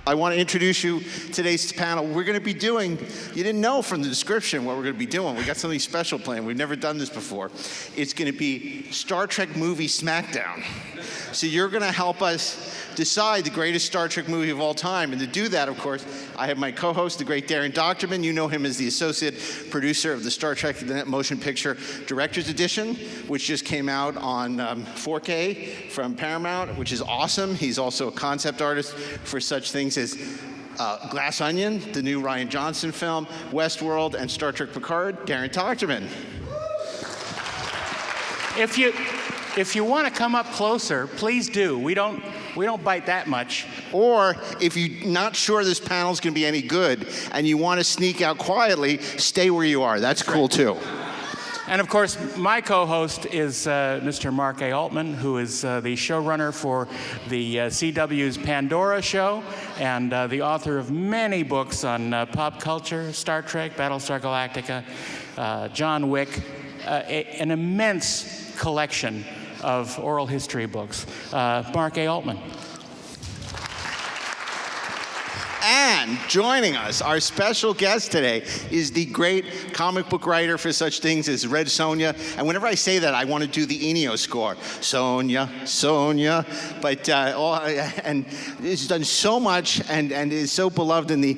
I want to introduce you to today's panel. We're going to be doing, you didn't know from the description what we're going to be doing. We got something special planned. We've never done this before. It's going to be Star Trek movie Smackdown. So you're going to help us decide the greatest Star Trek movie of all time. And to do that, of course, I have my co-host, the great Darren Doctorman. You know him as the associate producer of the Star Trek The Motion Picture Director's Edition, which just came out on 4K from Paramount, which is awesome. He's also a concept artist for such things as Glass Onion, the new Rian Johnson film, Westworld, and Star Trek Picard. Darren Doctorman. If you want to come up closer, please do. We don't bite that much. Or if you're not sure this panel's going to be any good and you want to sneak out quietly, stay where you are. That's cool too. And of course, my co-host is Mr. Mark A. Altman, who is the showrunner for the CW's Pandora show and the author of many books on pop culture, Star Trek, Battlestar Galactica, John Wick, an immense collection of oral history books. Mark A. Altman. And joining us, our special guest today is the great comic book writer for such things as Red Sonja. And whenever I say that, I want to do the Ennio score. Sonja, Sonja. But, and he's done so much and is so beloved in the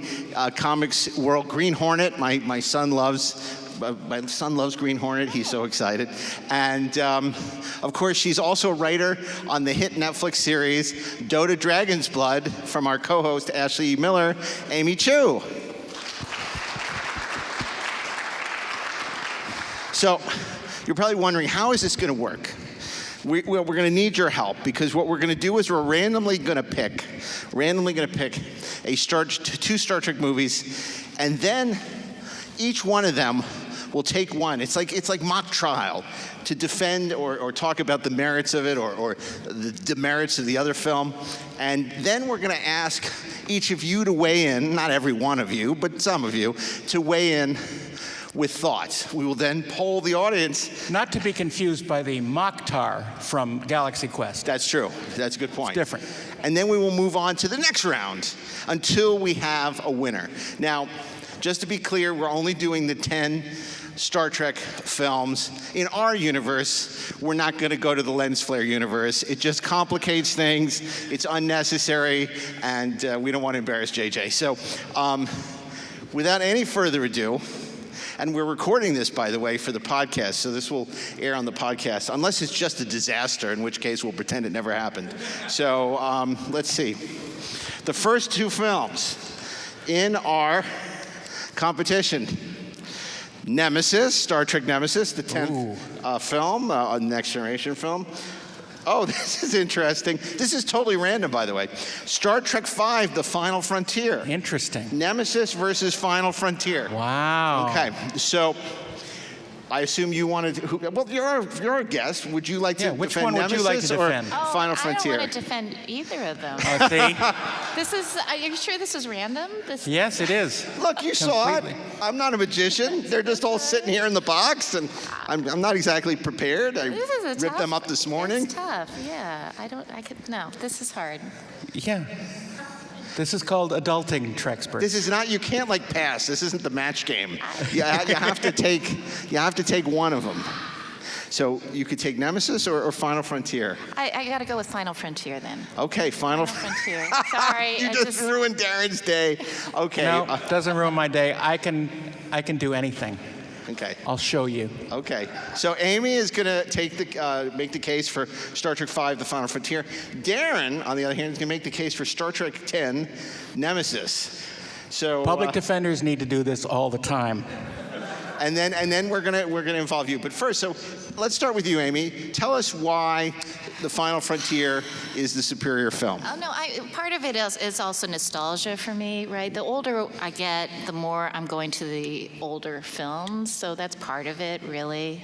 comics world. Green Hornet, my son loves Green Hornet. He's so excited. And of course, she's also a writer on the hit Netflix series Dota Dragon's Blood from our co-host Ashley Miller, Amy Chu. So you're probably wondering, how is this going to work? We're going to need your help, because what we're going to do is we're randomly going to pick two Star Trek movies, and then each one of them will take one. It's like mock trial to defend or talk about the merits of it or the demerits of the other film. And then we're going to ask each of you to weigh in, not every one of you, but some of you, to weigh in with thoughts. We will then poll the audience. Not to be confused by the Mokhtar from Galaxy Quest. That's true. That's a good point. It's different. And then we will move on to the next round until we have a winner. Now, just to be clear, we're only doing the 10 Star Trek films. In our universe, we're not going to go to the lens flare universe. It just complicates things. It's unnecessary, and we don't want to embarrass JJ. So without any further ado, and we're recording this, by the way, for the podcast, so this will air on the podcast, unless it's just a disaster, in which case we'll pretend it never happened. So let's see. The first two films in our competition: Nemesis, Star Trek Nemesis, the 10th film, a Next Generation film. Oh, this is interesting. This is totally random, by the way. Star Trek V, The Final Frontier. Interesting. Nemesis versus Final Frontier. Wow. Okay, so I assume you wanted to, well, you're a guest. Would you like to which defend one would Nemesis you like to defend? or Final Frontier? I don't want to defend either of them. Oh, see? Are you sure this is random? Yes, it is. Look, you saw it. Completely. I'm not a magician. They're just all sitting here in the box, and I'm not exactly prepared. I ripped them up this morning. It's tough, yeah. No, this is hard. Yeah. This is called adulting, Treksperts. This is not, you can't like pass. This isn't the match game. You have to take one of them. So you could take Nemesis or Final Frontier. I got to go with Final Frontier then. Okay, Final Frontier. Sorry. You just ruined Darren's day. Okay. No, doesn't ruin my day. I can do anything. Okay. I'll show you. Okay. So Amy is going to make the case for Star Trek V, The Final Frontier. Darren, on the other hand, is going to make the case for Star Trek X, Nemesis. So Public defenders need to do this all the time. And then we're gonna involve you. But first, so let's start with you, Amy. Tell us why The Final Frontier is the superior film. Oh, no, part of it is also nostalgia for me, right? The older I get, the more I'm going to the older films, so that's part of it, really.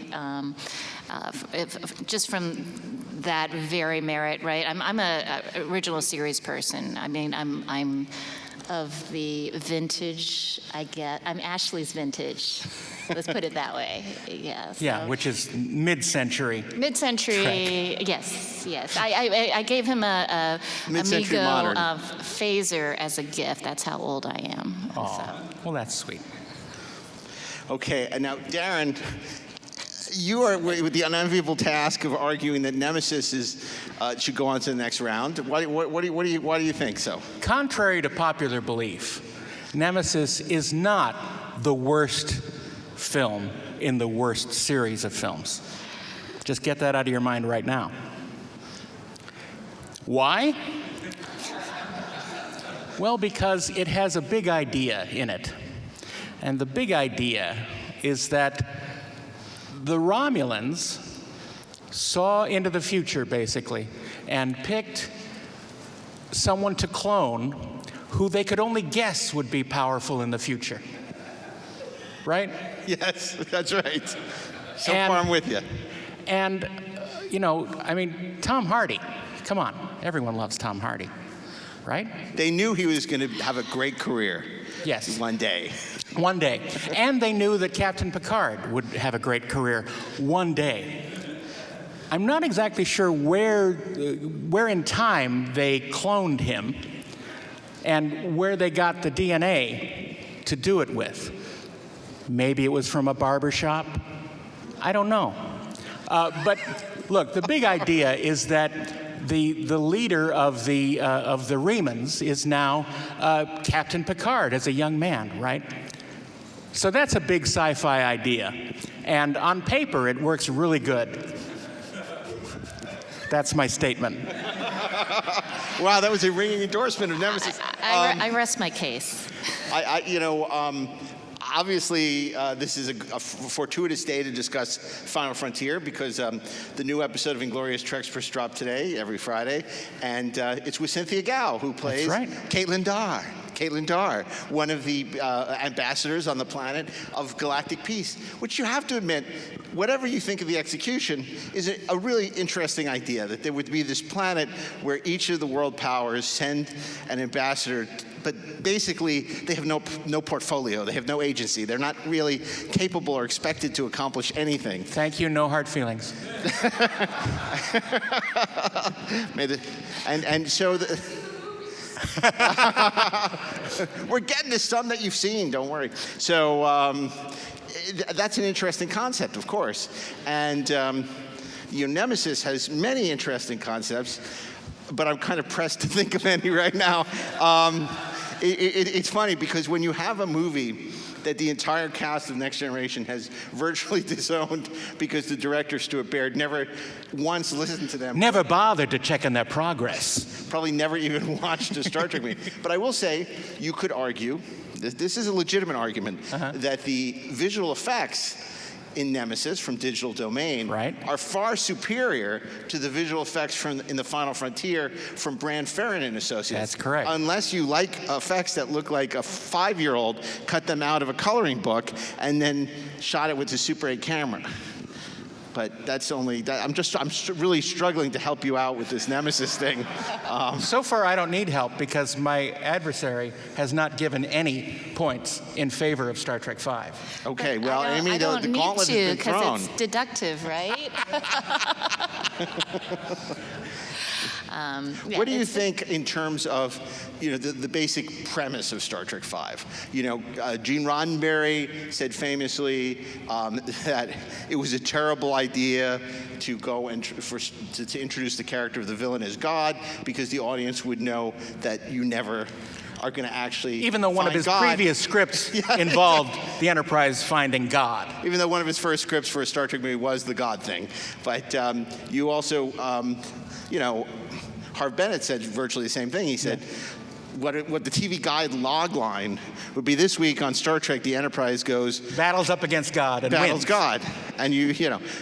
Just from that very merit, right? I'm a original series person. I mean, I'm of the vintage I get. I'm Ashley's vintage. Let's put it that way. Yeah. Yeah, so. which is mid-century. Mid-century, yes. I gave him a Mid-century Amigo modern. phaser as a gift. That's how old I am. Oh, So. well, that's sweet. Okay, and now Darren, you are with the unenviable task of arguing that Nemesis should go on to the next round. Why do you think so? Contrary to popular belief, Nemesis is not the worst film in the worst series of films. Just get that out of your mind right now. Why? Well, because it has a big idea in it. And the big idea is that the Romulans saw into the future, basically, and picked someone to clone who they could only guess would be powerful in the future. Right? Yes, that's right. So And- far I'm with you. And, Tom Hardy, come on, everyone loves Tom Hardy, right? They knew he was going to have a great career. Yes. One day. One day. And they knew that Captain Picard would have a great career one day. I'm not exactly sure where in time they cloned him and where they got the DNA to do it with. Maybe it was from a barber shop. I don't know. But look, the big idea is that the leader of the Remans is now Captain Picard as a young man, right? So that's a big sci-fi idea. And on paper, it works really good. That's my statement. Wow, that was a ringing endorsement of Nemesis. I rest my case. Obviously, this is a fortuitous day to discuss Final Frontier because the new episode of Inglorious Treksperts dropped today, every Friday, and it's with Cynthia Gao, who plays right. Caitlin Dar, one of the ambassadors on the planet of galactic peace, which you have to admit, whatever you think of the execution, is a really interesting idea, that there would be this planet where each of the world powers send an ambassador, but basically they have no portfolio, they have no agency, they're not really capable or expected to accomplish anything. Thank you, no hard feelings. We're getting to some that you've seen, don't worry. So that's an interesting concept, of course. And Nemesis has many interesting concepts, but I'm kind of pressed to think of any right now. It's funny because when you have a movie that the entire cast of Next Generation has virtually disowned because the director, Stuart Baird, never once listened to them. Never bothered to check on their progress. Probably never even watched a Star Trek movie. But I will say, you could argue, this is a legitimate argument, that the visual effects in Nemesis from Digital Domain are far superior to the visual effects in the Final Frontier from Brand Ferrin and Associates. That's correct. Unless you like effects that look like a 5-year-old cut them out of a coloring book and then shot it with a Super 8 camera. But that's only, I'm really struggling to help you out with this Nemesis thing. So far, I don't need help because my adversary has not given any points in favor of Star Trek V. Okay, well, Amy, I don't the need gauntlet to, has been thrown. because it's deductive, right? What do you think in terms of, the basic premise of Star Trek V? Gene Roddenberry said famously that it was a terrible idea to go and to introduce the character of the villain as God because the audience would know that you never are going to actually Even though one of his God. previous scripts involved the Enterprise finding God. Even though one of his first scripts for a Star Trek movie was the God thing. But you also, Harv Bennett said virtually the same thing. He said, what the TV Guide log line would be this week on Star Trek, the Enterprise goes... Battles up against God and battles wins. God. And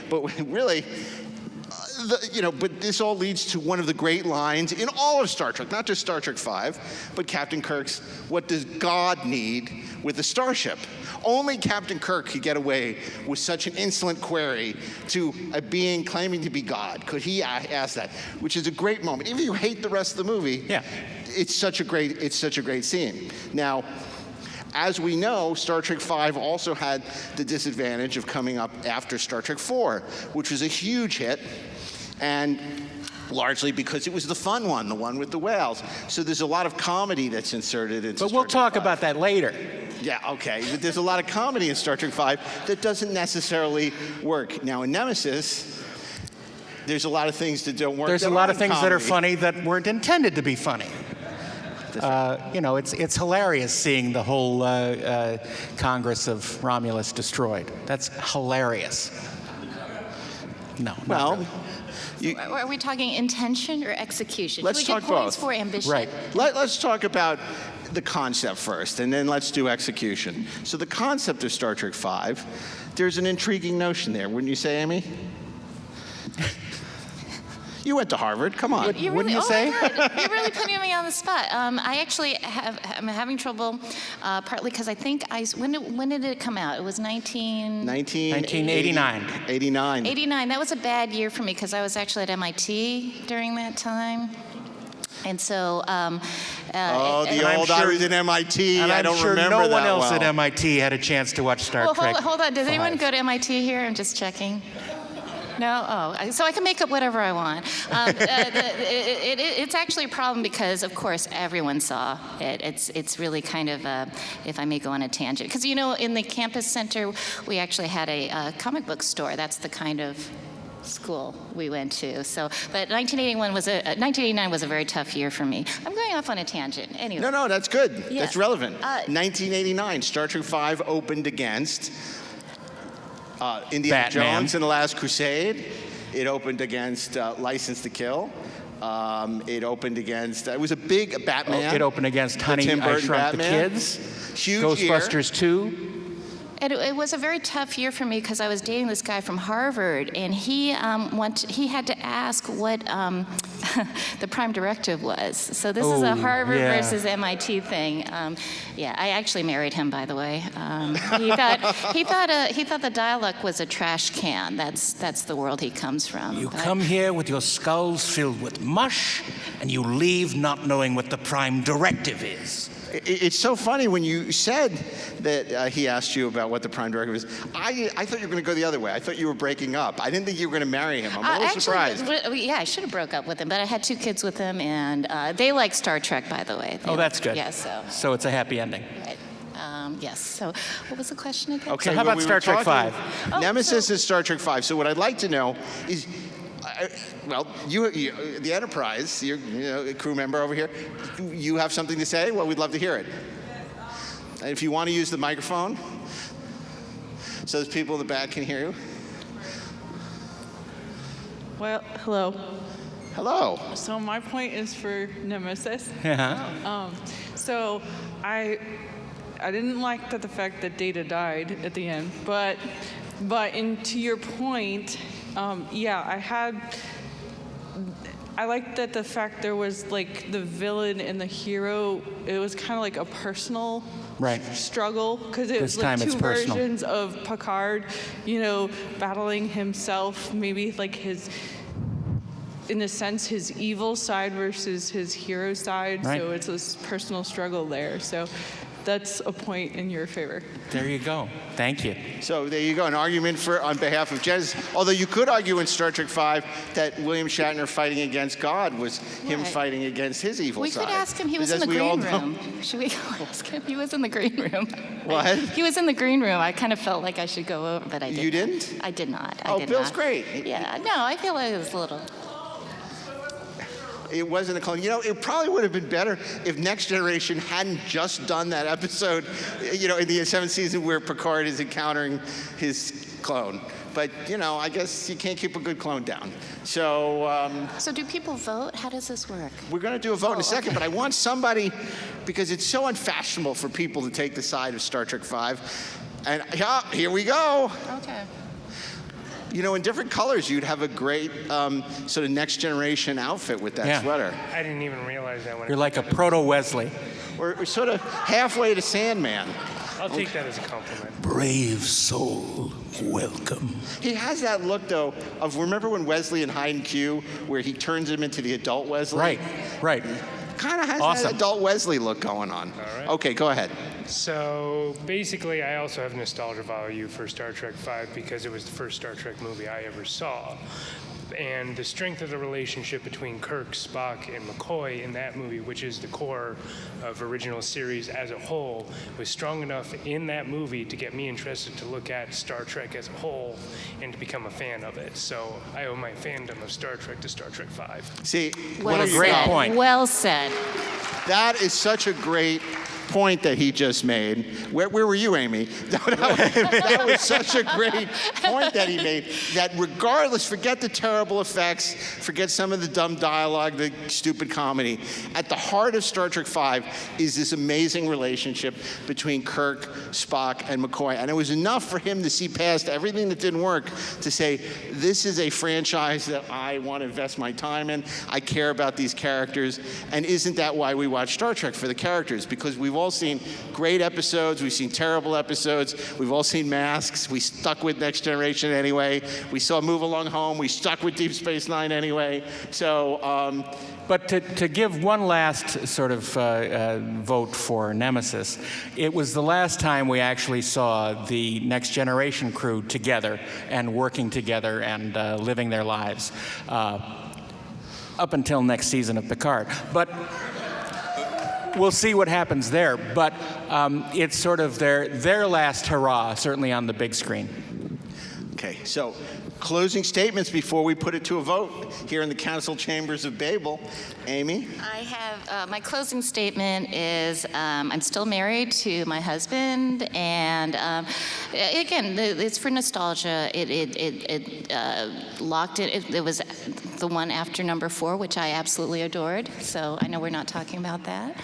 but really, But this all leads to one of the great lines in all of Star Trek, not just Star Trek V, but Captain Kirk's, "What does God need with a starship?" Only Captain Kirk could get away with such an insolent query to a being claiming to be God. Could he ask that? Which is a great moment. Even if you hate the rest of the movie, Yeah. it's such a great scene. Now, as we know, Star Trek V also had the disadvantage of coming up after Star Trek IV, which was a huge hit, and largely because it was the fun one, the one with the whales. So there's a lot of comedy that's inserted into But we'll Star Trek talk V. about that later. Yeah, okay. But there's a lot of comedy in Star Trek V that doesn't necessarily work. Now, in Nemesis, there's a lot of things that don't work. There's a lot of things that are funny that weren't intended to be funny. It's hilarious seeing the whole Congress of Romulus destroyed. That's hilarious. No. not Well, really. Are we talking intention or execution? Let's Should we talk get points both. for ambition? Right. let's talk about the concept first, and then let's do execution. So the concept of Star Trek V, there's an intriguing notion there, wouldn't you say, Amy? You went to Harvard. Come on. Wouldn't you say? My God. You're really putting me on the spot. I actually I'm having trouble, partly because I think when did it come out? It was 1989. 89. 89. That was a bad year for me because I was actually at MIT during that time. And so, Oh, And the I'm old sure- I was in MIT. And I I'm don't sure remember no one that else well. at MIT had a chance to watch Star well, Trek. hold on. Does anyone V. go to MIT here? I'm just checking. No? Oh, so I can make up whatever I want. It's actually a problem because, of course, everyone saw it. It's really kind of, if I may go on a tangent. Because, in the campus center, we actually had a comic book store. That's the kind of school we went to. So, but 1989 was a very tough year for me. I'm going off on a tangent. Anyway. No, that's good. Yeah. That's relevant. 1989, Star Trek V opened against Indiana Batman. Jones and the Last Crusade. It opened against License to Kill. It opened against, it was a big Batman. It opened against Honey, Tim I Burton Shrunk the Batman. Kids. Huge Ghostbusters 2. It was a very tough year for me because I was dating this guy from Harvard, and he had to ask what the prime directive was. So this is a Oh, Harvard yeah. versus MIT thing. I actually married him, by the way. He thought the dial-up was a trash can. That's the world he comes from. You But- come here with your skulls filled with mush, and you leave not knowing what the prime directive is. It's so funny when you said that he asked you about what the prime directive is. I thought you were going to go the other way. I thought you were breaking up. I didn't think you were going to marry him. I'm a little surprised. Yeah, I should have broke up with him, but I had 2 kids with him, and they like Star Trek, by the way. Oh, that's good. Yeah, so. So it's a happy ending. Right. Yes. So, what was the question again? Okay, So how about when we were Star Trek talking- V? Oh, Nemesis so- is Star Trek V. So what I'd like to know is, you the Enterprise, you're a crew member over here. You have something to say? Well, we'd love to hear it. If you want to use the microphone, so those people in the back can hear you. Well, hello. Hello. So my point is for Nemesis. Uh-huh. So I didn't like the fact that Data died at the end, but to your point, I liked that the fact there was like the villain and the hero. It was kind of like a personal Right. struggle because it This was like time it's two personal. versions of Picard, battling himself, maybe like his, in a sense, his evil side versus his hero side. Right. So it's this personal struggle there. So that's a point in your favor. There you go. Thank you. So there you go, an argument on behalf of Genesis. Although you could argue in Star Trek V that William Shatner fighting against God was him Right. fighting against his evil We side. could ask him. He was in Because the as we all green know- room. Should we go ask him? He was in the green room. What? He was in the green room. I kind of felt like I should go over, but I didn't. You didn't? I did not. I Oh, did Bill's not. great. Yeah. No, I feel like it was a little. It wasn't a clone. It probably would have been better if Next Generation hadn't just done that episode, in the 7th season where Picard is encountering his clone. But, I guess you can't keep a good clone down. So So do people vote? How does this work? we're going to do a vote in a second, okay. but I want somebody, because it's so unfashionable for people to take the side of Star Trek V. And here we go. Okay. You know, in different colors, you'd have a great sort of next generation outfit with that Yeah. sweater. I didn't even realize that when You're like a proto-Wesley. Or sort of halfway to Sandman. I'll take that as a compliment. Brave soul, welcome. He has that look, though, of remember when Wesley in Hyde and Q, where he turns him into the adult Wesley? Right, right. Kind of has Awesome. that adult Wesley look going on. All right. Okay, go ahead. So basically, I also have nostalgia value for Star Trek V because it was the first Star Trek movie I ever saw. And the strength of the relationship between Kirk, Spock, and McCoy in that movie, which is the core of original series as a whole, was strong enough in that movie to get me interested to look at Star Trek as a whole and to become a fan of it. So I owe my fandom of Star Trek to Star Trek V. See, Well a great said. point. Well said. that is such a great point that he just made. Where were you, Amy? That was such a great point that he made. That regardless, forget the terrible effects, forget some of the dumb dialogue, the stupid comedy. At the heart of Star Trek V is this amazing relationship between Kirk, Spock, and McCoy. And it was enough for him to see past everything that didn't work to say, this is a franchise that I want to invest my time in. I care about these characters. And isn't that why we watch Star Trek, for the characters? Because we've all seen great episodes, we've seen terrible episodes, we've all seen Masks, we stuck with Next Generation anyway, we saw Move Along Home, we stuck with Deep Space Nine anyway. So, But to give one last sort of vote for Nemesis, it was the last time we actually saw the Next Generation crew together and working together and living their lives up until next season of Picard. But we'll see what happens there. But it's sort of their last hurrah, certainly on the big screen. okay, so closing statements before we put it to a vote here in the council chambers of Babel. Amy? I have, my closing statement is I'm still married to my husband, and again, it's for nostalgia. It locked it. It was the one after number 4, which I absolutely adored. So I know we're not talking about that.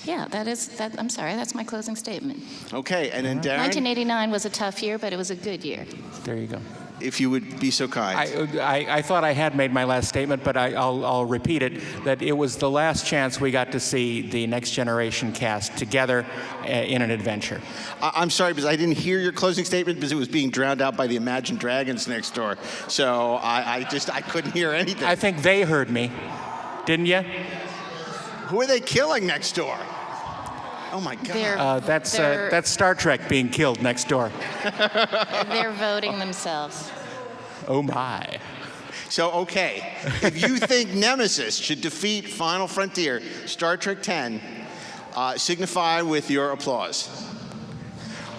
Yeah, I'm sorry, that's my closing statement. Okay, and then Darren, 1989 was a tough year, but it was a good year. There you go. if you would be so kind. I thought I had made my last statement, but I'll repeat it, that it was the last chance we got to see the Next Generation cast together in an adventure. I'm sorry, because I didn't hear your closing statement because it was being drowned out by the Imagine Dragons next door. So I couldn't hear anything. I think they heard me, didn't you? Who are they killing next door? Oh my God. That's Star Trek being killed next door. They're voting themselves. Oh my. So, okay, if you think Nemesis should defeat Final Frontier, Star Trek X, signify with your applause.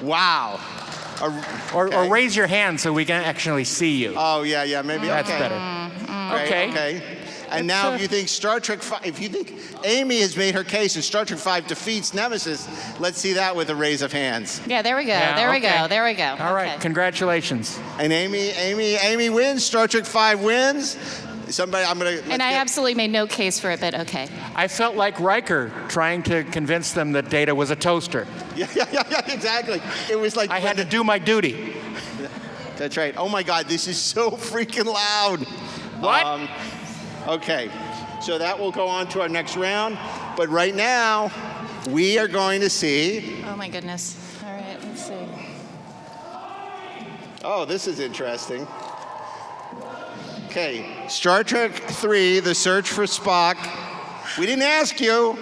Wow. Or raise your hand so we can actually see you. Oh, yeah, maybe. That's okay. better. Great, Okay. okay. And now if you think Star Trek V, if you think Amy has made her case and Star Trek V defeats Nemesis, let's see that with a raise of hands. Yeah, there we go. Yeah, there we okay. go. There we go. All right, Okay. congratulations. And Amy wins. Star Trek V wins. Somebody, I'm gonna. And I absolutely made no case for it, but okay. I felt like Riker trying to convince them that Data was a toaster. Yeah, exactly. It was like I had to do my duty. That's right. Oh my God, this is so freaking loud. What? Okay, so that will go on to our next round. But right now, we are going to see. Oh my goodness. All right, let's see. Oh, this is interesting. Okay, Star Trek III, The Search for Spock. We didn't ask you.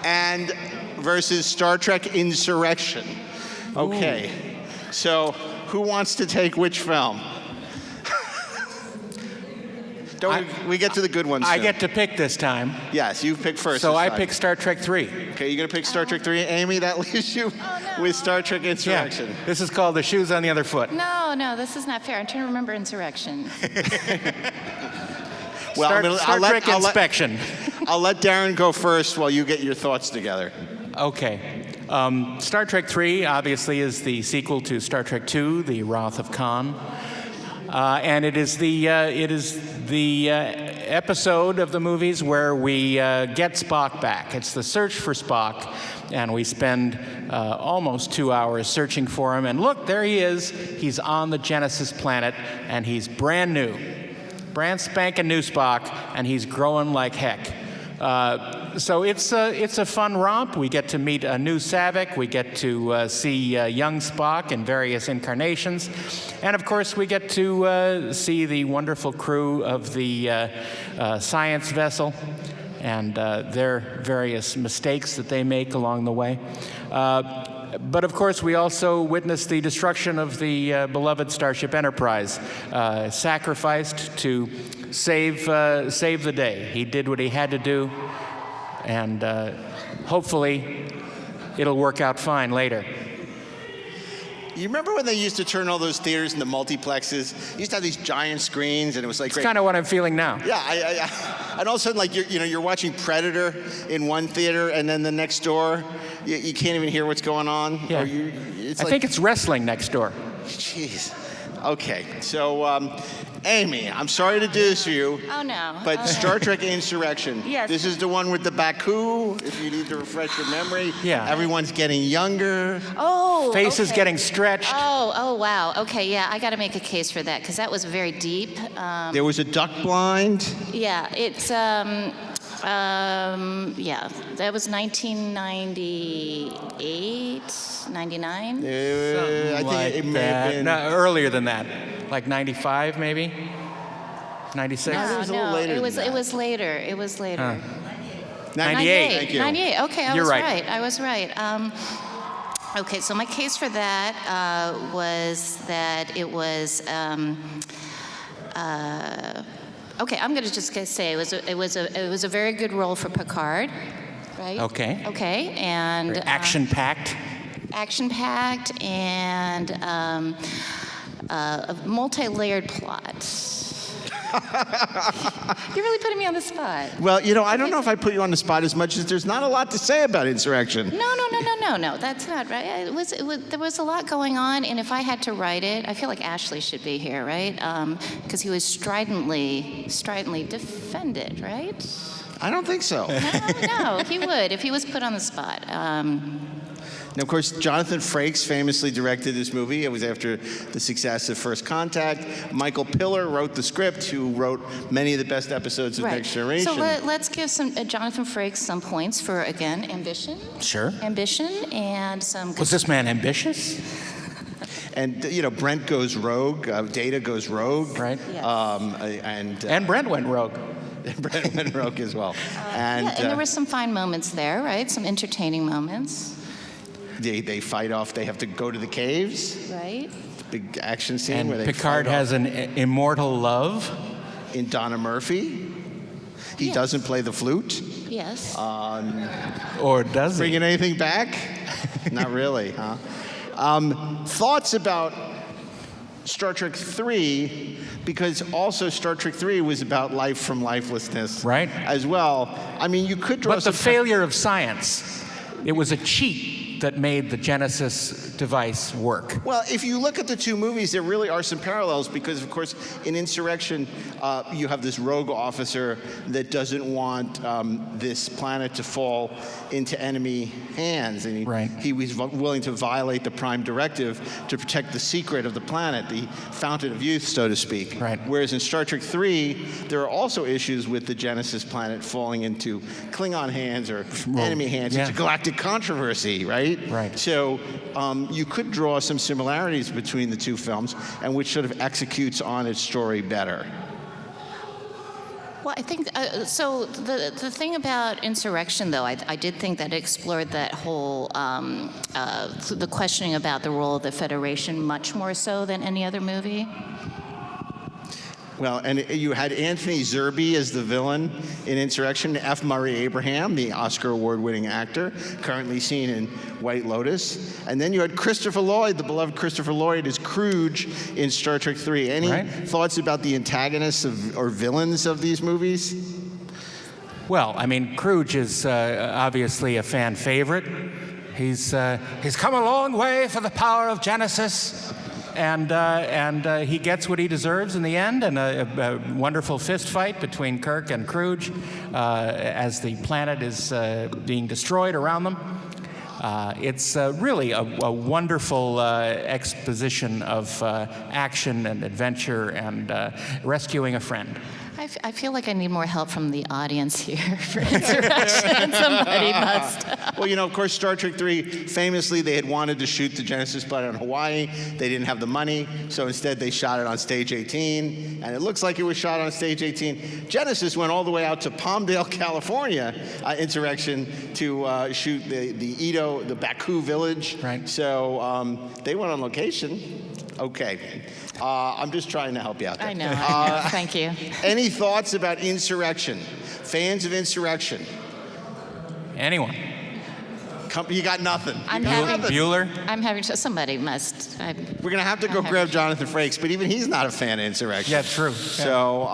And versus Star Trek Insurrection. Okay, so who wants to take which film? We get to the good ones I soon. get to pick this time. Yes, you pick first. So this I time. pick Star Trek 3. Okay, you're gonna pick Star Trek 3. Amy, that leaves you with Star Trek Insurrection. Yeah. This is called The Shoes on the Other Foot. No, this is not fair. I'm trying to remember Insurrection. Well, Star Trek Inspection. I'll let Darren go first while you get your thoughts together. Okay. Star Trek 3 obviously is the sequel to Star Trek 2, The Wrath of Khan. And it is the episode of the movies where we get Spock back. It's the search for Spock, and we spend almost 2 hours searching for him. And look, there he is. He's on the Genesis planet, and he's brand new. Brand spanking new Spock, and he's growing like heck. So it's a fun romp. We get to meet a new Saavik. We get to see young Spock in various incarnations. And of course, we get to see the wonderful crew of the science vessel and their various mistakes that they make along the way. But of course, we also witness the destruction of the beloved Starship Enterprise, sacrificed to save the day. He did what he had to do, and hopefully it'll work out fine later. You remember when they used to turn all those theaters into multiplexes? You used to have these giant screens, and it was like It's kind of what I'm feeling now. Yeah, and all of a sudden, like you're watching Predator in one theater, and then the next door, you can't even hear what's going on. Yeah. I think it's wrestling next door. Jeez. Okay, so Amy, I'm sorry to do this to you. Oh, no. But Okay. Star Trek Insurrection. Yes. This is the one with the Baku, if you need to refresh your memory. Yeah. Everyone's getting younger. Oh, Faces okay. getting stretched. Oh, wow. Okay, yeah, I got to make a case for that because that was very deep. There was a duck blind. Yeah, it's yeah, that was 1998, 99. I think Like it may have been. No, earlier than that, like 95 maybe, 96. No, it was a little later It was than that. it was later. It was later. 98. Thank you. 98. Okay, I You're was right. right. I was right. Okay, so my case for that was that it was. Okay, I'm going to just say it was a very good role for Picard, right? Okay. Okay, and Very action-packed. action-packed and a multi-layered plot. You're really putting me on the spot. Well, I don't know if I put you on the spot as much as there's not a lot to say about Insurrection. No, that's not right. There was a lot going on, and if I had to write it, I feel like Ashley should be here, right? Because he was stridently defended, right? I don't think so. No, he would if he was put on the spot. Now, of course, Jonathan Frakes famously directed this movie. It was after the success of First Contact. Michael Piller wrote the script, who wrote many of the best episodes of Right. Next Generation. So let's give Jonathan Frakes some points for, again, ambition. Sure. Ambition and some good Was this man ambitious? And, Brent goes rogue, Data goes rogue. Right. Yes. And Brent went rogue. Brent went rogue as well. and there were some fine moments there, right? Some entertaining moments, they fight off, they have to go to the caves. right? Big action scene where And they Picard fight off has an immortal love. in Donna Murphy. He Yes. doesn't play the flute. Yes. Or does he? Bringing anything back? Not really, huh? Thoughts about Star Trek 3, because also Star Trek 3 was about life from lifelessness, Right. as well. I mean, you could draw But the some failure of science, it was a cheat that made the Genesis device work. Well, if you look at the two movies, there really are some parallels because, of course, in Insurrection, you have this rogue officer that doesn't want this planet to fall into enemy hands, and he was willing to violate the Prime Directive to protect the secret of the planet, the fountain of youth, so to speak. Right. Whereas in Star Trek 3, there are also issues with the Genesis planet falling into Klingon hands or enemy hands. yeah. It's a galactic controversy, right? Right. So you could draw some similarities between the two films, and which sort of executes on its story better. Well, I think so. The thing about Insurrection, though, I did think that it explored that whole the questioning about the role of the Federation much more so than any other movie. Well, and you had Anthony Zerbe as the villain in Insurrection, F. Murray Abraham, the Oscar award-winning actor, currently seen in White Lotus. And then you had Christopher Lloyd, the beloved Christopher Lloyd, as Kruge in Star Trek 3. Any thoughts about the antagonists or villains of these movies? Well, I mean, Kruge is obviously a fan favorite. He's come a long way for the power of Genesis. and he gets what he deserves in the end, and a wonderful fist fight between Kirk and Kruge as the planet is being destroyed around them. It's really a wonderful exposition of action and adventure and rescuing a friend. I feel like I need more help from the audience here for insurrection. Somebody must. Well, you know, of course, Star Trek 3, famously, they had wanted to shoot the Genesis planet in Hawaii. They didn't have the money, so instead they shot it on Stage 18, and it looks like it was shot on Stage 18. Genesis went all the way out to Palmdale, California, Insurrection, to shoot the Edo, the Baku village. Right. So they went on location. Okay. I'm just trying to help you out there. I know. Thank you. Any thoughts about Insurrection? Fans of Insurrection? Anyone? You got nothing. I'm having. Bueller? I'm having. Somebody must. We're going to have to go grab Jonathan Frakes, but even he's not a fan of Insurrection. Yeah, true. So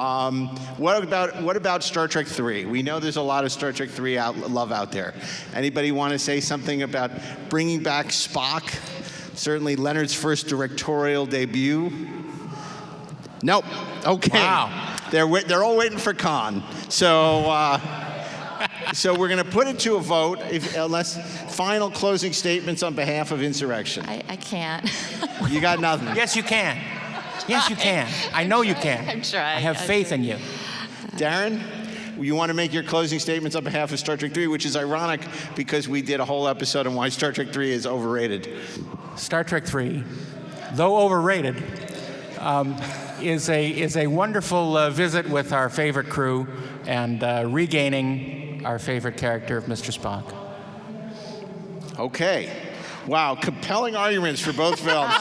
what about Star Trek 3? We know there's a lot of Star Trek 3 love out there. Anybody want to say something about bringing back Spock? Certainly Leonard's first directorial debut. Nope. Okay. Wow. They're all waiting for Khan. So so we're going to put it to a vote. Unless final closing statements on behalf of Insurrection. I can't. You got nothing. Yes, you can. Yes, you can. I know you can. I'm trying. I have faith in you. Darren, you want to make your closing statements on behalf of Star Trek 3, which is ironic because we did a whole episode on why Star Trek 3 is overrated. Star Trek 3, though overrated, is a wonderful visit with our favorite crew and regaining our favorite character of Mr. Spock. Okay. Wow, compelling arguments for both films.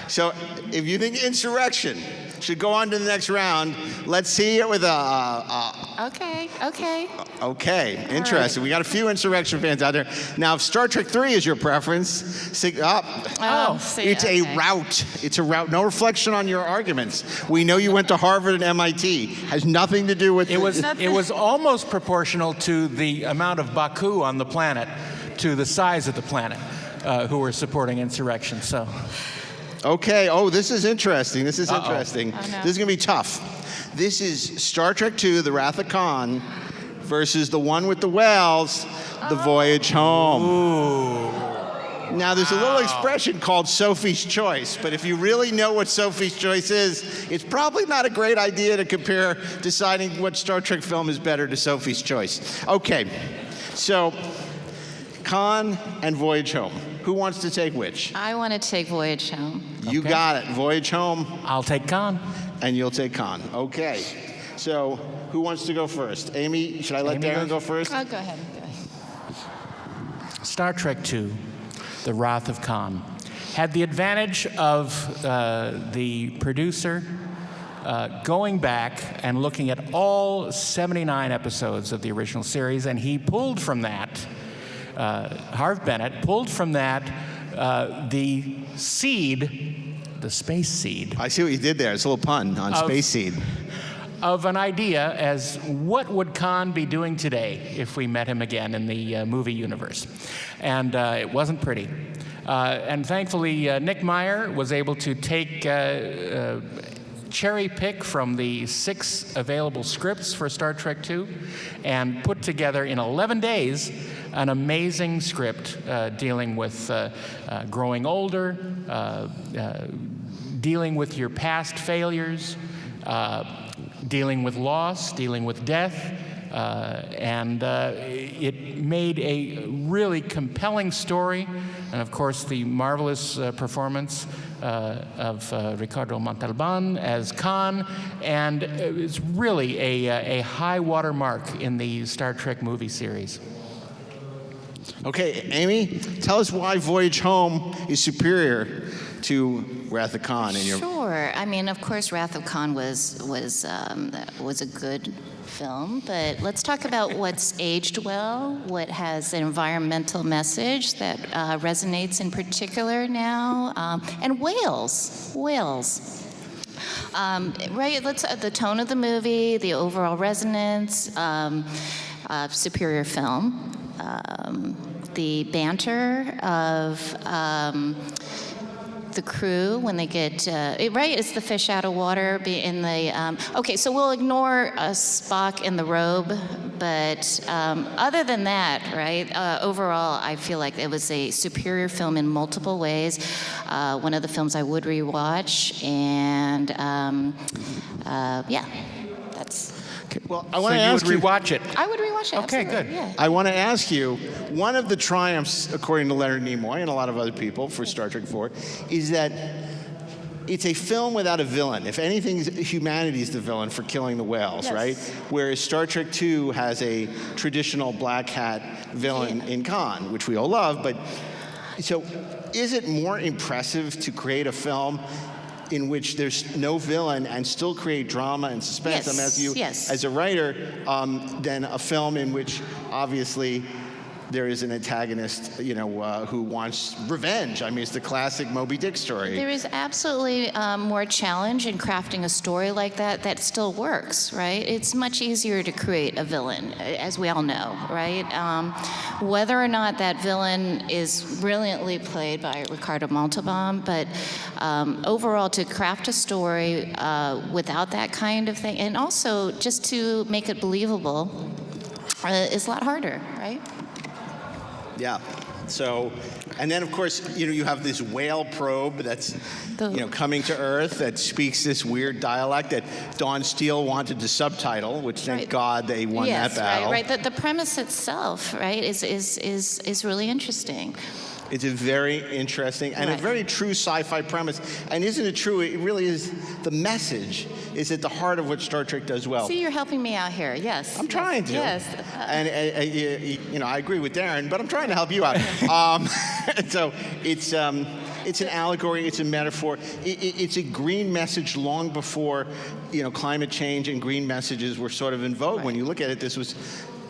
So if you think Insurrection should go on to the next round, let's see it with Okay. Okay, interesting. We got a few Insurrection fans out there. Now, if Star Trek 3 is your preference, See, it's okay. a rout. It's a rout. No reflection on your arguments. We know you went to Harvard and MIT. Has nothing to do with It was almost proportional to the amount of Baku on the planet, to the size of the planet, who were supporting insurrection. So. Okay. Oh, this is interesting. This is Oh, interesting. no. This is gonna be tough. This is Star Trek II: The Wrath of Khan versus the one with the whales, The Voyage Home. Ooh. Now, there's a little expression called Sophie's Choice, but if you really know what Sophie's Choice is, it's probably not a great idea to compare deciding what Star Trek film is better to Sophie's Choice. Okay, so Khan and Voyage Home. Who wants to take which? I want to take Voyage Home. You got it. Voyage Home, I'll take Khan. and you'll take Khan. Okay, so who wants to go first? Amy, should I let Amy Darren goes? go first? Oh, go ahead. Star Trek II, The Wrath of Khan, had the advantage of the producer going back and looking at all 79 episodes of the original series, and he pulled from that, Harv Bennett pulled from that the seed, the space seed, I see what you did there. It's a little pun on Space Seed. of an idea as what would Khan be doing today if we met him again in the movie universe. And it wasn't pretty. And thankfully, Nick Meyer was able to take cherry pick from the 6 available scripts for Star Trek II and put together in 11 days an amazing script dealing with growing older, dealing with your past failures, dealing with loss, dealing with death, and it made a really compelling story, and of course the marvelous performance of Ricardo Montalban as Khan, and it's really a high water mark in the Star Trek movie series. Okay, Amy, tell us why Voyage Home is superior to Wrath of Khan in your. Sure. I mean, of course, Wrath of Khan was a good film, but let's talk about what's aged well, what has an environmental message that resonates in particular now, and whales. Right. The tone of the movie, the overall resonance, superior film. The banter of the crew when they get right. It's the fish out of water. In the okay, so we'll ignore Spock in the robe, but other than that, right? Overall, I feel like it was a superior film in multiple ways. One of the films I would rewatch, and yeah, that's. Okay, well, I want So to you ask would you. rewatch it. I would rewatch it. Okay, absolutely, good. Yeah. I want to ask you, one of the triumphs, according to Leonard Nimoy and a lot of other people for Star Trek IV, is that it's a film without a villain. If anything, humanity's the villain for killing the whales, Yes. right? Whereas Star Trek II has a traditional black hat villain in Khan, which we all love. But so, is it more impressive to create a film in which there's no villain and still create drama and suspense? Yes, I'm asking you, yes. as a writer, than a film in which obviously there is an antagonist, who wants revenge. I mean, it's the classic Moby Dick story. There is absolutely more challenge in crafting a story like that that still works, right? It's much easier to create a villain, as we all know, right? Whether or not that villain is brilliantly played by Ricardo Montalban, but overall to craft a story without that kind of thing, and also just to make it believable is a lot harder, right? Yeah. So, and then of course, you have this whale probe that's, coming to Earth that speaks this weird dialect that Dawn Steele wanted to subtitle, which thank Right. God they won Yes, that battle. right. The premise itself, right, is really interesting. It's a very interesting and a Right. very true sci-fi premise. And isn't it true? It really is. The message is at the heart of what Star Trek does well. See, you're helping me out here. Yes. I'm trying to. Yes. And I agree with Darren, but I'm trying to help you out. So it's an allegory. It's a metaphor. It's a green message long before climate change and green messages were sort of in vogue. When you look at it, this was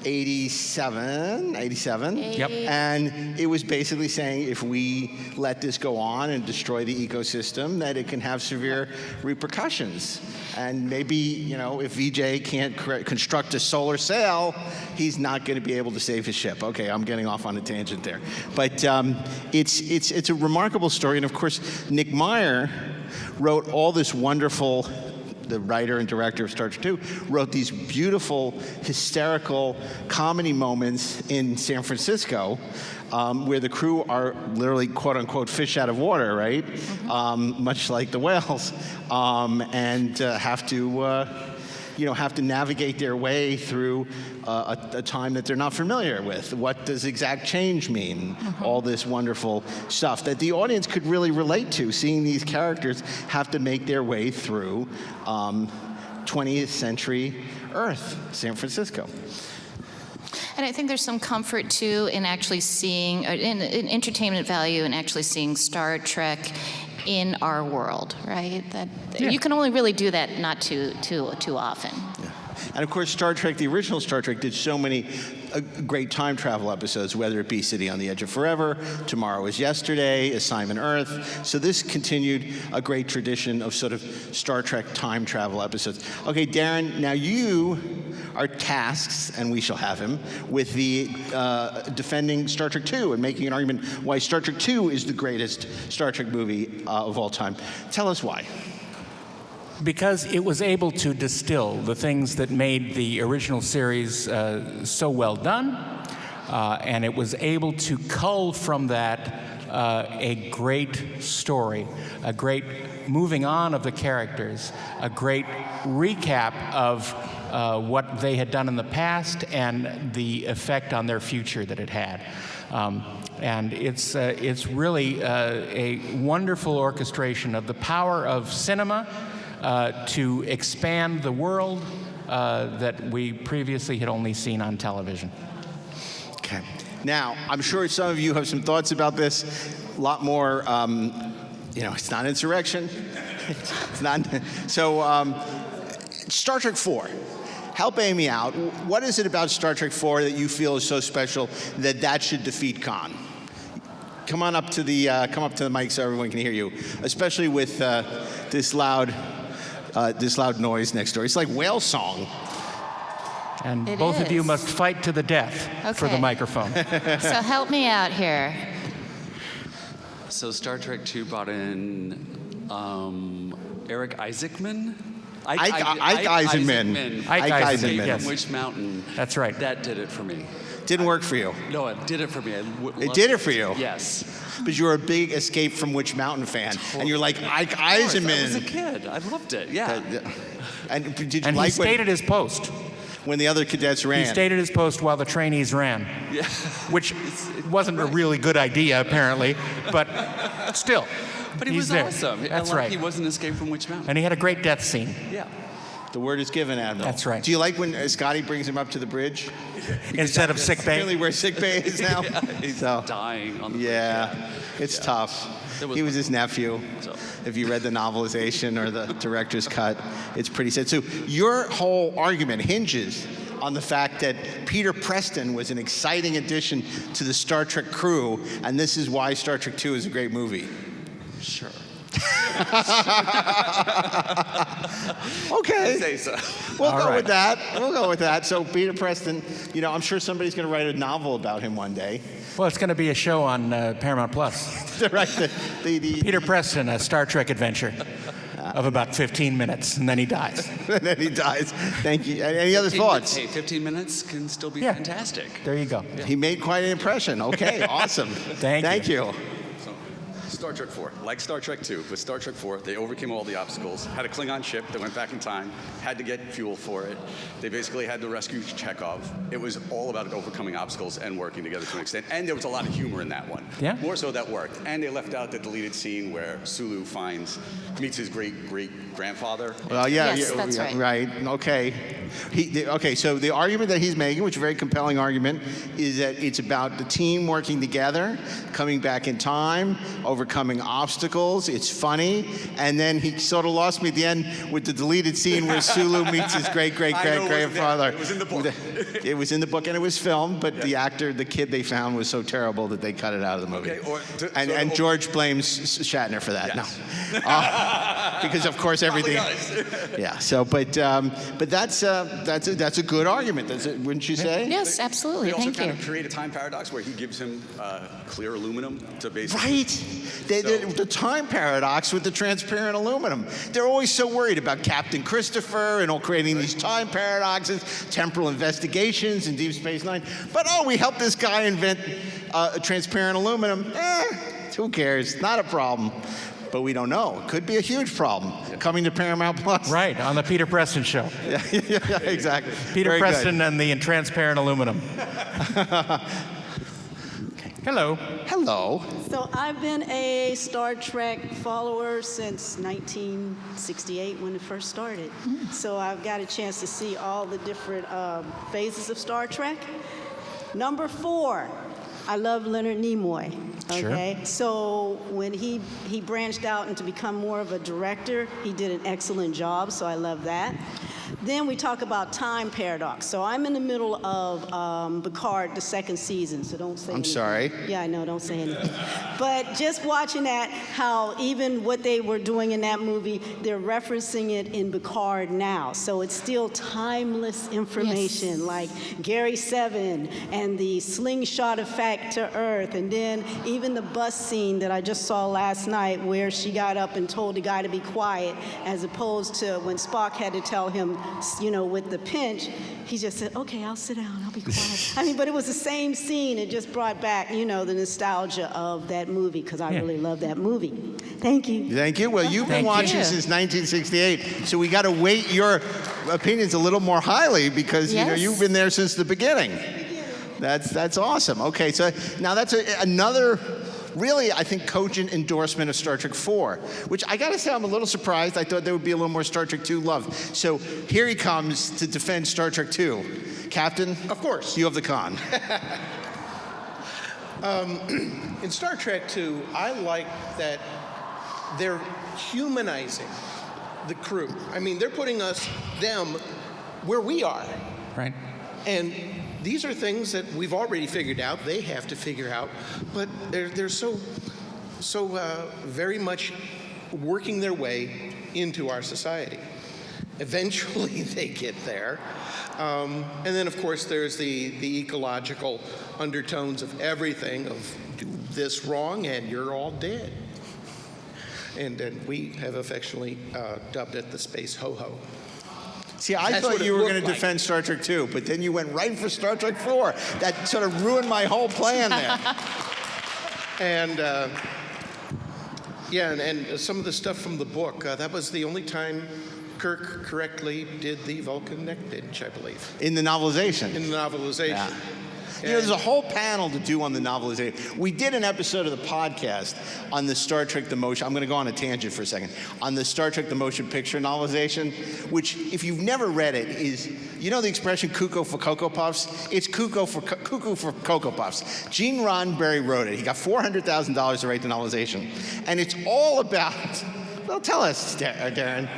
87. Yep. And it was basically saying if we let this go on and destroy the ecosystem, that it can have severe repercussions. And maybe, if VJ can't construct a solar sail, he's not going to be able to save his ship. Okay, I'm getting off on a tangent there. But it's a remarkable story. And of course, Nick Meyer wrote all this wonderful. The writer and director of Star Trek II, wrote these beautiful, hysterical comedy moments in San Francisco where the crew are literally, quote unquote, fish out of water, right? Mm-hmm. Much like the whales, and have to navigate their way through a time that they're not familiar with. What does exact change mean? All this wonderful stuff that the audience could really relate to, seeing these characters have to make their way through 20th century Earth, San Francisco. And I think there's some comfort too in actually seeing, in entertainment value, in actually seeing Star Trek in our world, right? That you can only really do that not too often. Yeah. And of course, Star Trek, the original Star Trek, did so many great time travel episodes, whether it be City on the Edge of Forever, Tomorrow is Yesterday, Assignment Earth. So this continued a great tradition of sort of Star Trek time travel episodes. Okay, Darren, now you are tasked, and we shall have him, with the defending Star Trek II and making an argument why Star Trek II is the greatest Star Trek movie of all time. Tell us why. Because it was able to distill the things that made the original series so well done, and it was able to cull from that a great story, a great moving on of the characters, a great recap of what they had done in the past and the effect on their future that it had. And it's really a wonderful orchestration of the power of cinema to expand the world that we previously had only seen on television. Okay. Now, I'm sure some of you have some thoughts about this. A lot more, it's not insurrection. It's not. So, Star Trek IV. Help Amy out. What is it about Star Trek IV that you feel is so special that should defeat Khan? Come on up to the mic so everyone can hear you, especially with this loud noise next door. It's like whale song. And It both of you is. must fight to the death for the Okay. microphone. So help me out here. So Star Trek II brought in Eric Isaacman. Ike Eisenman. Ike Escape Eisenman, yes. from Witch Mountain. That's right. That did it for me. Didn't work for you. No, it did it for me. It did it for you? Yes. Because you're a big Escape from Witch Mountain fan. And you're like, Ike Of course, I was a Eisenman. kid. I loved it. Yeah. And did you And he like stayed at his post. when the other cadets ran? He stayed at his post while the trainees ran. Yeah. Which wasn't a really good idea, apparently, but still. But he he's was there. awesome. That's Like, right. He wasn't Escape from Witch Mountain. And he had a great death scene. Yeah. The word is given, Admiral. That's right. Do you like when Scotty brings him up to the bridge? Instead of sick bay. Really where sick bay is now? He's So, dying on the yeah, it's tough. It was He was his nephew. So- If you read the novelization or the director's cut, it's pretty sad. So your whole argument hinges on the fact that Peter Preston was an exciting addition to the Star Trek crew, and this is why Star Trek II is a great movie. Sure. Okay. Say so. We'll All go right. with that. We'll go with that. So Peter Preston, you know, I'm sure somebody's going to write a novel about him one day. Well, it's going to be a show on Paramount Plus. Right. The Peter Preston, a Star Trek adventure of about 15 minutes, and then he dies. and then he dies. Thank you. Any other thoughts? Hey, 15 minutes can still be Yeah. fantastic. There you go. He made quite an impression. Okay, awesome. Thank you. Star Trek 4, like Star Trek 2, with Star Trek 4, they overcame all the obstacles, had a Klingon ship that went back in time, had to get fuel for it. They basically had to rescue Chekhov. It was all about overcoming obstacles and working together to an extent. And there was a lot of humor in that one. Yeah. More so that worked. And they left out the deleted scene where Sulu meets his great-great-grandfather. Well, yeah, Yes, yeah, that's yeah, right. Okay. Okay, so the argument that he's making, which is a very compelling argument, is that it's about the team working together, coming back in time, overcoming obstacles. It's funny. And then he sort of lost me at the end with the deleted scene where Sulu meets his great-great-great-grandfather. It was in the book. It was in the book and it was filmed, but the actor, the kid they found was so terrible that they cut it out of the movie. Okay, And George blames Shatner for that. Yes. No. Because of course everything. Yeah. So, but that's a good argument. Wouldn't you say? Yes, absolutely. They also Thank kind you. of create a time paradox where he gives him clear aluminum to basically... Right. The time paradox with the transparent aluminum. They're always so worried about Captain Christopher and all creating these time paradoxes, temporal investigations in Deep Space Nine. But we helped this guy invent transparent aluminum. Who cares? Not a problem. But we don't know. It could be a huge problem. Coming to Paramount Plus. Right, on the Peter Preston show. Yeah, exactly. Peter Very Preston good. and the transparent aluminum. Hello. Hello. So I've been a Star Trek follower since 1968 when it first started. So I've got a chance to see all the different phases of Star Trek. Number 4, I love Leonard Nimoy. Sure. Okay, so when he branched out and to become more of a director, he did an excellent job. So I love that. Then we talk about time paradox. So I'm in the middle of Picard, the second season. So don't say. I'm anything. sorry. Yeah, I know. Don't say anything. But just watching that, how even what they were doing in that movie, they're referencing it in Picard now. So it's still timeless information, Yes. like Gary Seven and the slingshot effect to Earth, and then even the bus scene that I just saw last night, where she got up and told the guy to be quiet, as opposed to when Spock had to tell him, you know, with the pinch, he just said, "Okay, I'll sit down, I'll be quiet." I mean, but it was the same scene. It just brought back, you know, the nostalgia of that movie, because I really love that movie. Thank you. Thank you. Well, you've been Thank watching you. since 1968, so we got to weight your opinions a little more highly because you know Yes. you've been there since the beginning. That's awesome. Okay, so now that's another really, I think, cogent endorsement of Star Trek 4, which I gotta say I'm a little surprised. I thought there would be a little more Star Trek 2 love. So here he comes to defend Star Trek 2. Captain? Of course. You have the con. In Star Trek II, I like that they're humanizing the crew. I mean, they're putting them where we are. Right. And these are things that we've already figured out, they have to figure out, but they're so very much working their way into our society. Eventually they get there. And then, of course, there's the ecological undertones of everything, of this wrong and you're all dead. And then we have affectionately dubbed it the Space Ho-Ho. See, I That's thought what it you were going to looked like. defend Star Trek 2, but then you went right for Star Trek 4. That sort of ruined my whole plan there. And yeah, and some of the stuff from the book, that was the only time Kirk correctly did the Vulcan neck pinch, I believe, In the novelization. in the novelization. Yeah. You know, there's a whole panel to do on the novelization. We did an episode of the podcast on the Star Trek The Motion. I'm going to go on a tangent for a second. On the Star Trek The Motion Picture novelization, which, if you've never read it, is, you know the expression cuckoo for Cocoa Puffs? It's cuckoo for Cocoa Puffs. Gene Roddenberry wrote it. He got $400,000 to write the novelization. And it's all about, well, tell us, Darren.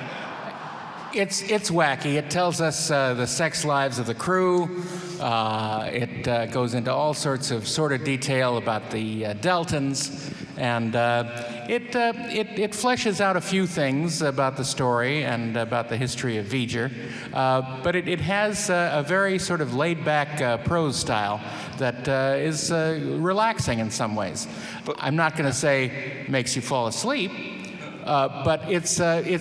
It's wacky. It tells us the sex lives of the crew. It goes into all sorts of sordid detail about the Deltans, and it fleshes out a few things about the story and about the history of V'ger. But it has a very sort of laid-back prose style that is relaxing in some ways. I'm not going to say makes you fall asleep. But it's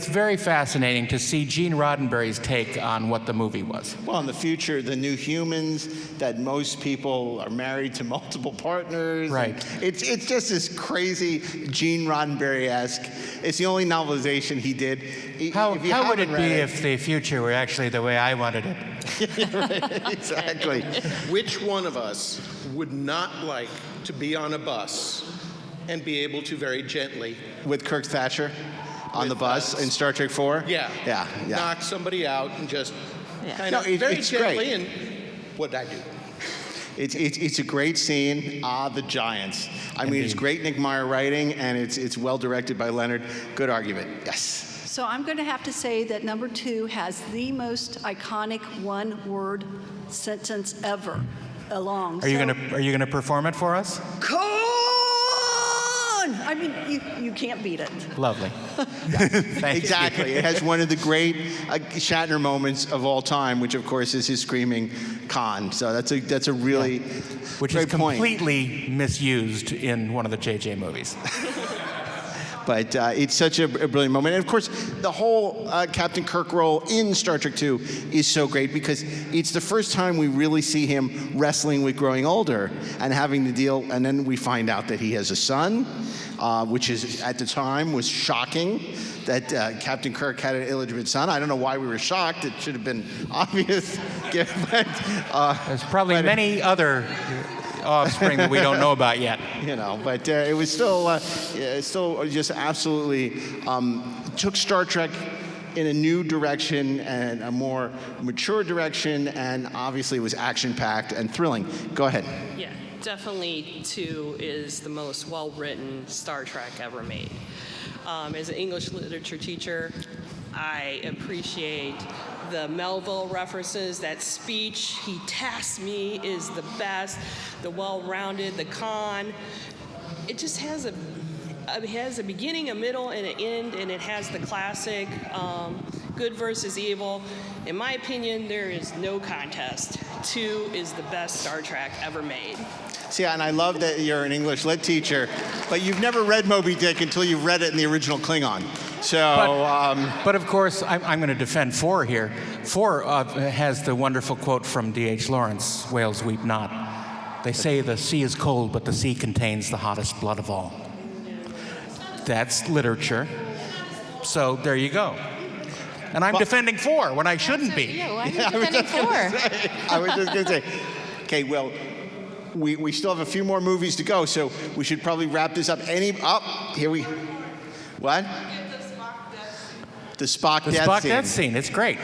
very fascinating to see Gene Roddenberry's take on what the movie was. Well, in the future, the new humans, that most people are married to multiple partners. Right. It's just this crazy Gene Roddenberry-esque. It's the only novelization he did. How If you would it haven't be read if the future were actually the way I wanted it? Right, exactly. Which one of us would not like to be on a bus and be able to very gently With Kirk Thatcher on the With bus us. in Star Trek 4? Yeah, Yeah. knock somebody out and just kind No, of it- very it's gently great. and what'd I do? It's a great scene. The Giants. I mean, it's great Nick Meyer writing, and it's well directed by Leonard. Good argument. Yes. So I'm going to have to say that number 2 has the most iconic one-word sentence ever along. Are you gonna perform it for us? Con! I mean, you can't beat it. Lovely. Thank Exactly. It has one of the great Shatner moments of all time, which of course is his screaming Khan. So that's a really Which is great point. completely misused in one of the JJ movies. But it's such a brilliant moment. And of course, the whole Captain Kirk role in Star Trek II is so great because it's the first time we really see him wrestling with growing older and having to deal. And then we find out that he has a son, which is at the time was shocking that Captain Kirk had an illegitimate son. I don't know why we were shocked. It should have been obvious. There's probably many other offspring that we don't know about yet. You know, but it was still just absolutely took Star Trek in a new direction and a more mature direction, and obviously it was action-packed and thrilling. Go ahead. Yeah, definitely 2 is the most well-written Star Trek ever made. As an English literature teacher, I appreciate the Melville references. That speech he tasked me is the best. The well-rounded, the con. It just has a beginning, a middle, and an end, and it has the classic good versus evil. In my opinion, there is no contest. 2 is the best Star Trek ever made. See, and I love that you're an English lit teacher, but you've never read Moby Dick until you've read it in the original Klingon. So, But of course, I'm going to defend 4 here. 4 has the wonderful quote from D.H. Lawrence, "Whales weep not. They say the sea is cold, but the sea contains the hottest blood of all." That's literature. So there you go. And I'm defending 4 when I shouldn't be. Yeah, why are you defending 4? I was just going to say, okay, well, we still have a few more movies to go, so we should probably wrap this up. Here we, what? The Spock death scene. It's great.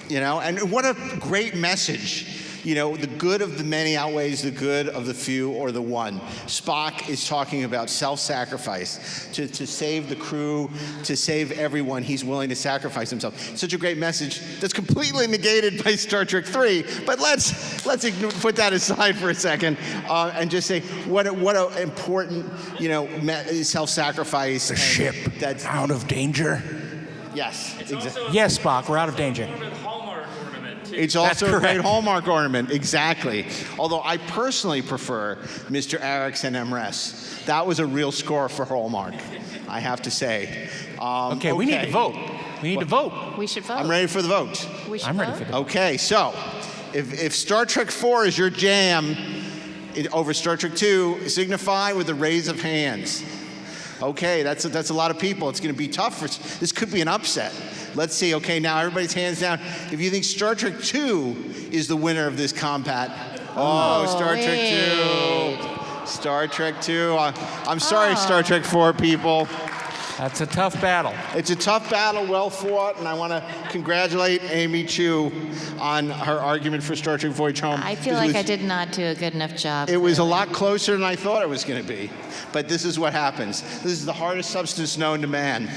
You know, and what a great message. You know, the good of the many outweighs the good of the few or the one. Spock is talking about self-sacrifice. To save the crew, to save everyone, he's willing to sacrifice himself. Such a great message that's completely negated by Star Trek 3. But let's put that aside for a second and just say what a important, you know, self-sacrifice. The ship that's out of danger. Yes, Yes, Spock, we're out of danger. Hallmark ornament It's also a great Hallmark ornament, exactly. Although I personally prefer Mr. Eric's and MRS. That was a real score for Hallmark, I have to say. Okay, we need to vote. We need to vote. We should vote. I'm ready for the vote. We should I'm ready vote? for the vote. Okay, so if Star Trek 4 is your jam over Star Trek 2, signify with a raise of hands. Okay, that's a lot of people. It's going to be tough. This could be an upset. Let's see. Okay, now everybody's hands down. If you think Star Trek 2 is the winner of this combat. Oh, Star Trek 2. Star Trek 2. I'm sorry, Star Trek 4 people. That's a tough battle. It's a tough battle, well fought, and I want to congratulate Amy Chu on her argument for Star Trek Voyage Home. I feel like I did not do a good enough job. It was a lot closer than I thought it was going to be. But this is what happens. This is the hardest substance known to man.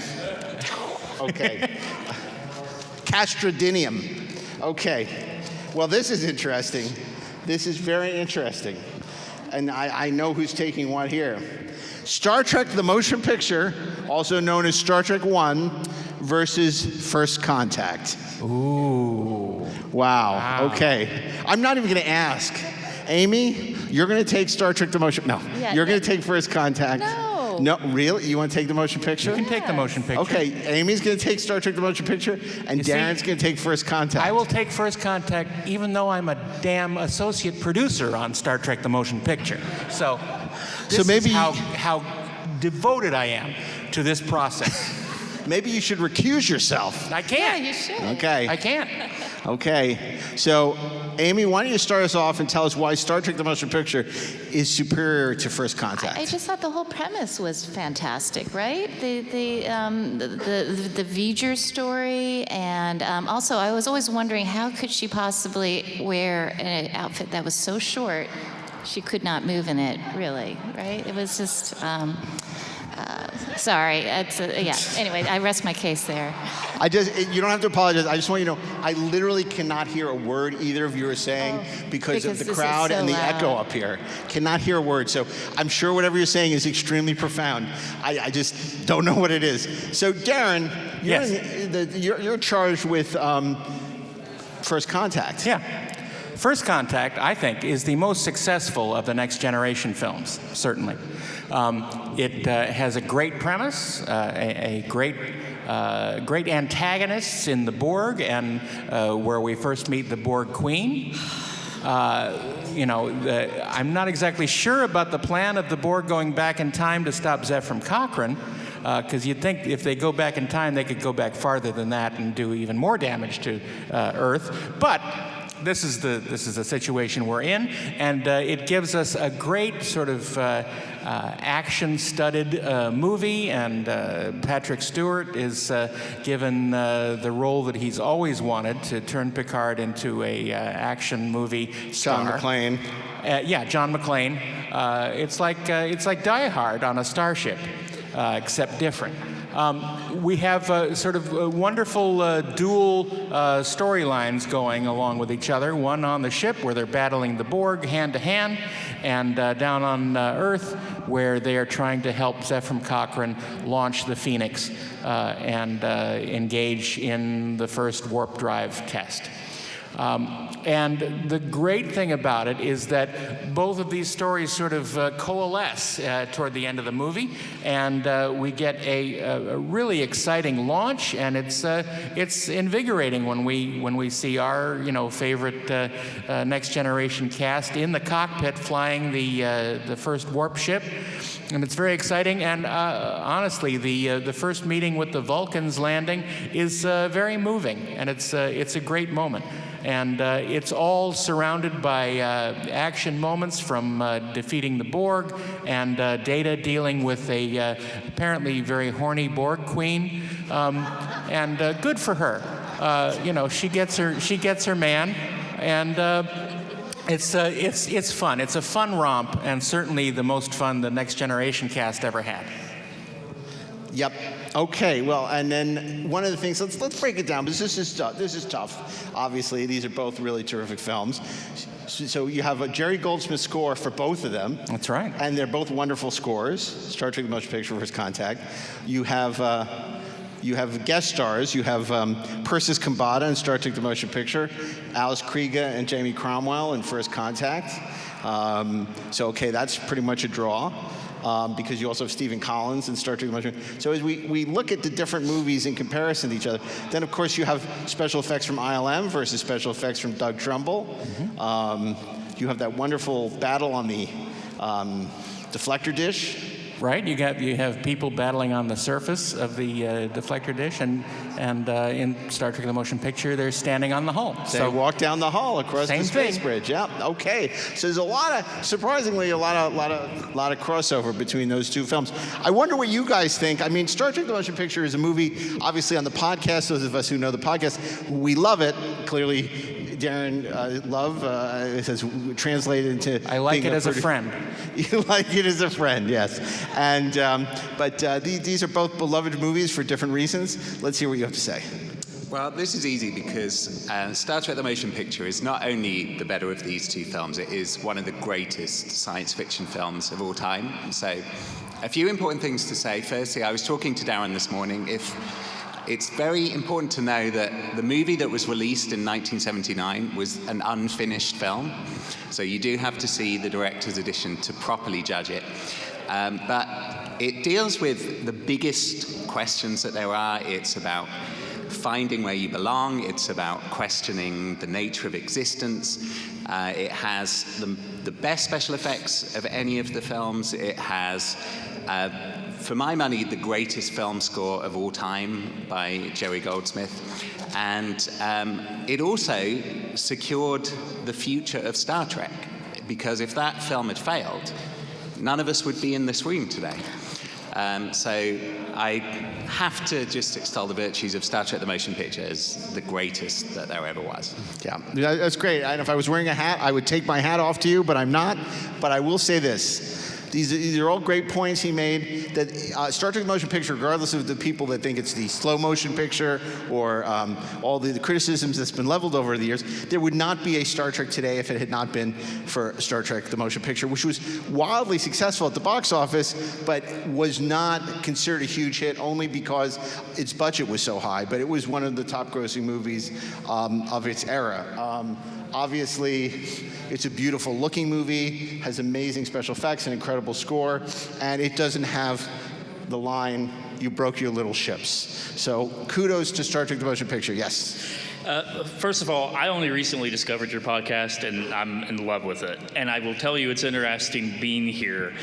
Okay. Castradinium. Okay. Well, this is interesting. This is very interesting. And I know who's taking what here. Star Trek the Motion Picture, also known as Star Trek 1, versus First Contact. Ooh. Wow. Okay. I'm not even going to ask. Amy, you're going to take Star Trek the Motion... No. Yeah, you're going to take First Contact. No. No, really? You want to take the motion picture? You can take the motion picture. Okay, Amy's going to take Star Trek the Motion Picture, and Darren's going to take First Contact. I will take First Contact, even though I'm a damn associate producer on Star Trek the Motion Picture. So maybe is how devoted I am to this process. Maybe you should recuse yourself. I can't. Yeah, you should. Okay. I can't. Okay. So, Amy, why don't you start us off and tell us why Star Trek the Motion Picture is superior to First Contact? I just thought the whole premise was fantastic, right? The V'ger story, and also I was always wondering how could she possibly wear an outfit that was so short she could not move in it, really, right? It was just. Sorry, yeah. Anyway, I rest my case there. You don't have to apologize. I just want you to know, I literally cannot hear a word either of you are saying because of the this is crowd so and the loud. echo up here. Cannot hear a word. So I'm sure whatever you're saying is extremely profound. I just don't know what it is. So Darren, you're charged with First Contact. Yeah. First Contact, I think, is the most successful of the Next Generation films, certainly. It has a great premise, a great antagonists in the Borg, and where we first meet the Borg Queen. I'm not exactly sure about the plan of the Borg going back in time to stop Zefram Cochrane, because you'd think if they go back in time, they could go back farther than that and do even more damage to Earth. But this is the situation we're in, and it gives us a great sort of action-studded movie, and Patrick Stewart is given the role that he's always wanted, to turn Picard into a action movie star. John McClane. John McClane. It's like Die Hard on a starship, except different. We have sort of wonderful dual storylines going along with each other. One on the ship where they're battling the Borg hand to hand, and down on Earth where they are trying to help Zefram Cochrane launch the Phoenix and engage in the first warp drive test. And the great thing about it is that both of these stories sort of coalesce toward the end of the movie, and we get a really exciting launch, and it's invigorating when we see our favorite Next Generation cast in the cockpit flying the first warp ship. And it's very exciting, and honestly, the first meeting with the Vulcans landing is very moving, and it's a great moment. And it's all surrounded by action moments, from defeating the Borg and Data dealing with a apparently very horny Borg queen, and good for her. She gets her man, and it's fun. It's a fun romp, and certainly the most fun the Next Generation cast ever had. Yep. Okay. Well, and then one of the things. Let's break it down, because this is tough. Obviously, these are both really terrific films. So you have a Jerry Goldsmith score for both of them. That's right. And they're both wonderful scores. Star Trek: The Motion Picture, First Contact. You have You have guest stars. You have Persis Khambatta in Star Trek: The Motion Picture, Alice Krige and Jamie Cromwell in First Contact. So okay, that's pretty much a draw. Because you also have Stephen Collins in Star Trek: The Motion Picture. So as we look at the different movies in comparison to each other, then of course you have special effects from ILM versus special effects from Doug Trumbull. You have that wonderful battle on the deflector dish. Right, you have people battling on the surface of the deflector dish, and in Star Trek: The Motion Picture, they're standing on the hull. They walk down the hull across the space bridge. Yeah. Okay. So there's surprisingly a lot of crossover between those two films. I wonder what you guys think. I mean, Star Trek: The Motion Picture is a movie. Obviously, on the podcast, those of us who know the podcast, we love it. Clearly, Darren Love has translated into. I like it as a friend. You like it as a friend, yes. And but these are both beloved movies for different reasons. Let's hear what you have to say. Well, this is easy because Star Trek: The Motion Picture is not only the better of these two films, it is one of the greatest science fiction films of all time. So, a few important things to say. Firstly, I was talking to Darren this morning. It's very important to know that the movie that was released in 1979 was an unfinished film. So you do have to see the director's edition to properly judge it. But it deals with the biggest questions that there are. It's about finding where you belong. It's about questioning the nature of existence. It has the best special effects of any of the films. It has, for my money, the greatest film score of all time by Jerry Goldsmith. And it also secured the future of Star Trek, because if that film had failed, none of us would be in this room today. So I have to just extol the virtues of Star Trek: The Motion Picture as the greatest that there ever was. Yeah, that's great. And if I was wearing a hat, I would take my hat off to you, but I'm not. But I will say this. These are all great points he made, that Star Trek: The Motion Picture, regardless of the people that think it's the slow motion picture or all the criticisms that's been leveled over the years, there would not be a Star Trek today if it had not been for Star Trek: The Motion Picture, which was wildly successful at the box office, but was not considered a huge hit only because its budget was so high. But it was one of the top grossing movies of its era. Obviously, it's a beautiful looking movie, has amazing special effects, an incredible score, and it doesn't have the line, "You broke your little ships." So kudos to Star Trek: The Motion Picture. Yes. First of all, I only recently discovered your podcast, and I'm in love with it. And I will tell you, it's interesting being here.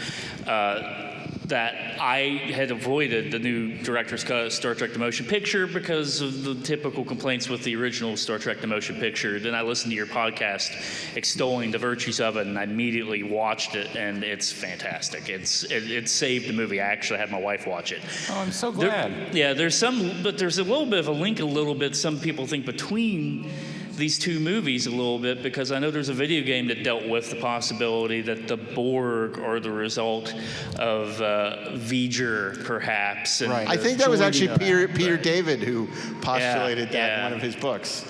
That I had avoided the new director's cut of Star Trek: The Motion Picture because of the typical complaints with the original Star Trek: The Motion Picture. Then I listened to your podcast extolling the virtues of it, and I immediately watched it, and it's fantastic. It saved the movie. I actually had my wife watch it. Oh, I'm so glad. There's a little bit of a link, some people think, between these two movies a little bit, because I know there's a video game that dealt with the possibility that the Borg are the result of V'ger, perhaps. And right. I think that was actually Peter David who postulated that in one of his books.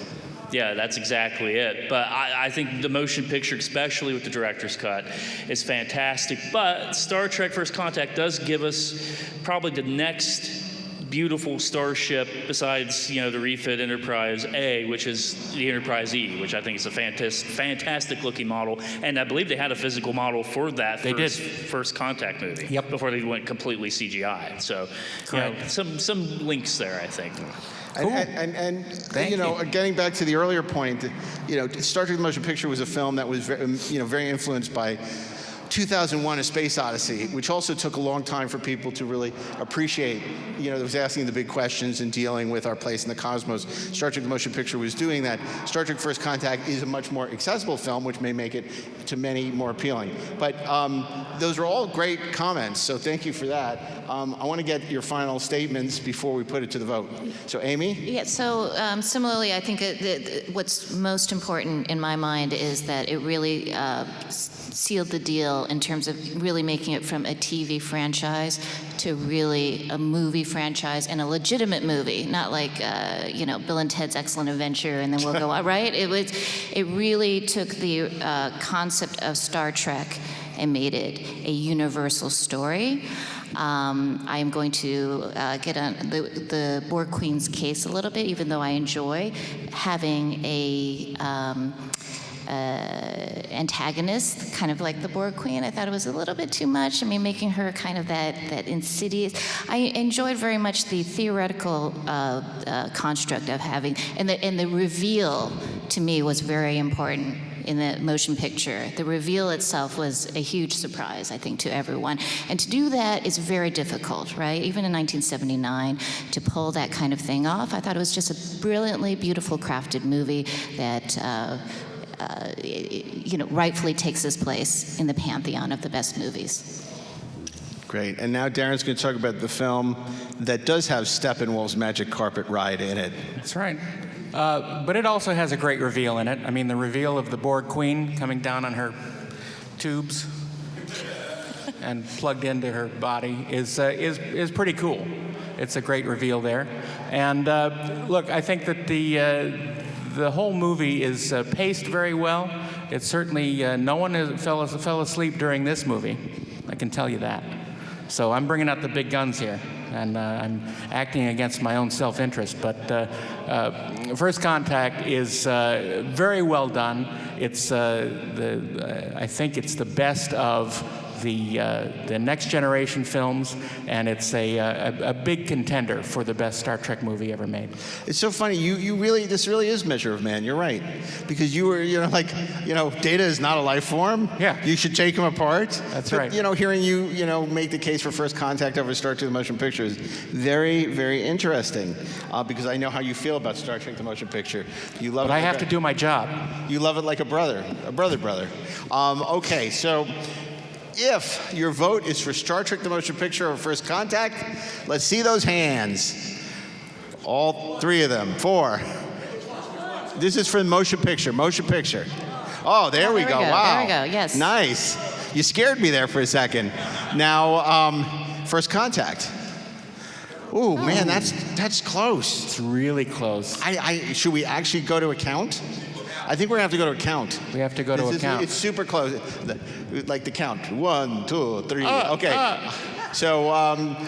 Yeah, that's exactly it. But I think the motion picture, especially with the director's cut, is fantastic. But Star Trek First Contact does give us probably the next beautiful starship besides, the refit Enterprise A, which is the Enterprise E, which I think is a fantastic looking model. And I believe they had a physical model for that First Contact movie. Yep. Before they went completely CGI. So, some links there, I think. Cool. And getting back to the earlier point, Star Trek: The Motion Picture was a film that was very influenced by 2001: A Space Odyssey, which also took a long time for people to really appreciate. It was asking the big questions and dealing with our place in the cosmos. Star Trek: The Motion Picture was doing that. Star Trek: First Contact is a much more accessible film, which may make it to many more appealing. But those are all great comments, so thank you for that. I want to get your final statements before we put it to the vote. So, Amy? Yeah, so similarly, I think what's most important in my mind is that it really sealed the deal in terms of really making it from a TV franchise to really a movie franchise, and a legitimate movie, not like Bill and Ted's Excellent Adventure and then we'll go on, right? It really took the concept of Star Trek and made it a universal story. I am going to get on the Borg Queen's case a little bit, even though I enjoy having a antagonist, kind of like the Borg Queen. I thought it was a little bit too much. I mean, making her kind of that insidious. I enjoyed very much the theoretical construct of having, and the reveal to me was very important in the motion picture. The reveal itself was a huge surprise, I think, to everyone. And to do that is very difficult, right? Even in 1979, to pull that kind of thing off, I thought it was just a brilliantly beautiful crafted movie that rightfully takes its place in the pantheon of the best movies. Great. And now Darren's going to talk about the film that does have Steppenwolf's magic carpet ride in it. That's right. But it also has a great reveal in it. I mean, the reveal of the Borg Queen coming down on her tubes and plugged into her body is pretty cool. It's a great reveal there. And look, I think that the whole movie is paced very well. It's certainly, no one fell asleep during this movie. I can tell you that. So I'm bringing out the big guns here, and I'm acting against my own self-interest. But First Contact is very well done. It's I think it's the best of the next generation films, and it's a big contender for the best Star Trek movie ever made. It's so funny. This really is Measure of Man. You're right, because you were, Data is not a life form. Yeah. You should take him apart. That's but, right. Hearing you, make the case for First Contact over Star Trek: The Motion Picture is very, very interesting, because I know how you feel about Star Trek: The Motion Picture. You love it. But I have to do my job. You love it like a brother. Okay, so. If your vote is for Star Trek: The Motion Picture or First Contact, let's see those hands. All three of them. 4. This is for the motion picture. Oh, there we go. Wow. There we go, yes. Nice. You scared me there for a second. Now, First Contact. Ooh, man, that's close. It's really close. Should we actually go to a count? I think we're going to have to go to a count. We have to go to a count. It's super close. Like the count. 1, 2, 3. Okay. So,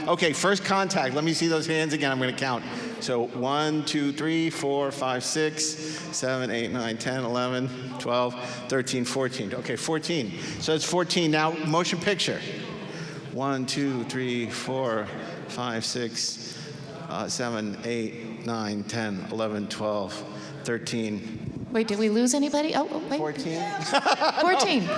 okay, First Contact. Let me see those hands again. I'm going to count. So 1, 2, 3, 4, 5, 6, 7, 8, 9, 10, 11, 12, 13, 14. Okay, 14. So it's 14. Now, motion picture. 1, 2, 3, 4, 5, 6, 7, 8, 9, 10, 11, 12, 13. Wait, did we lose anybody? Oh, wait. 14. 14.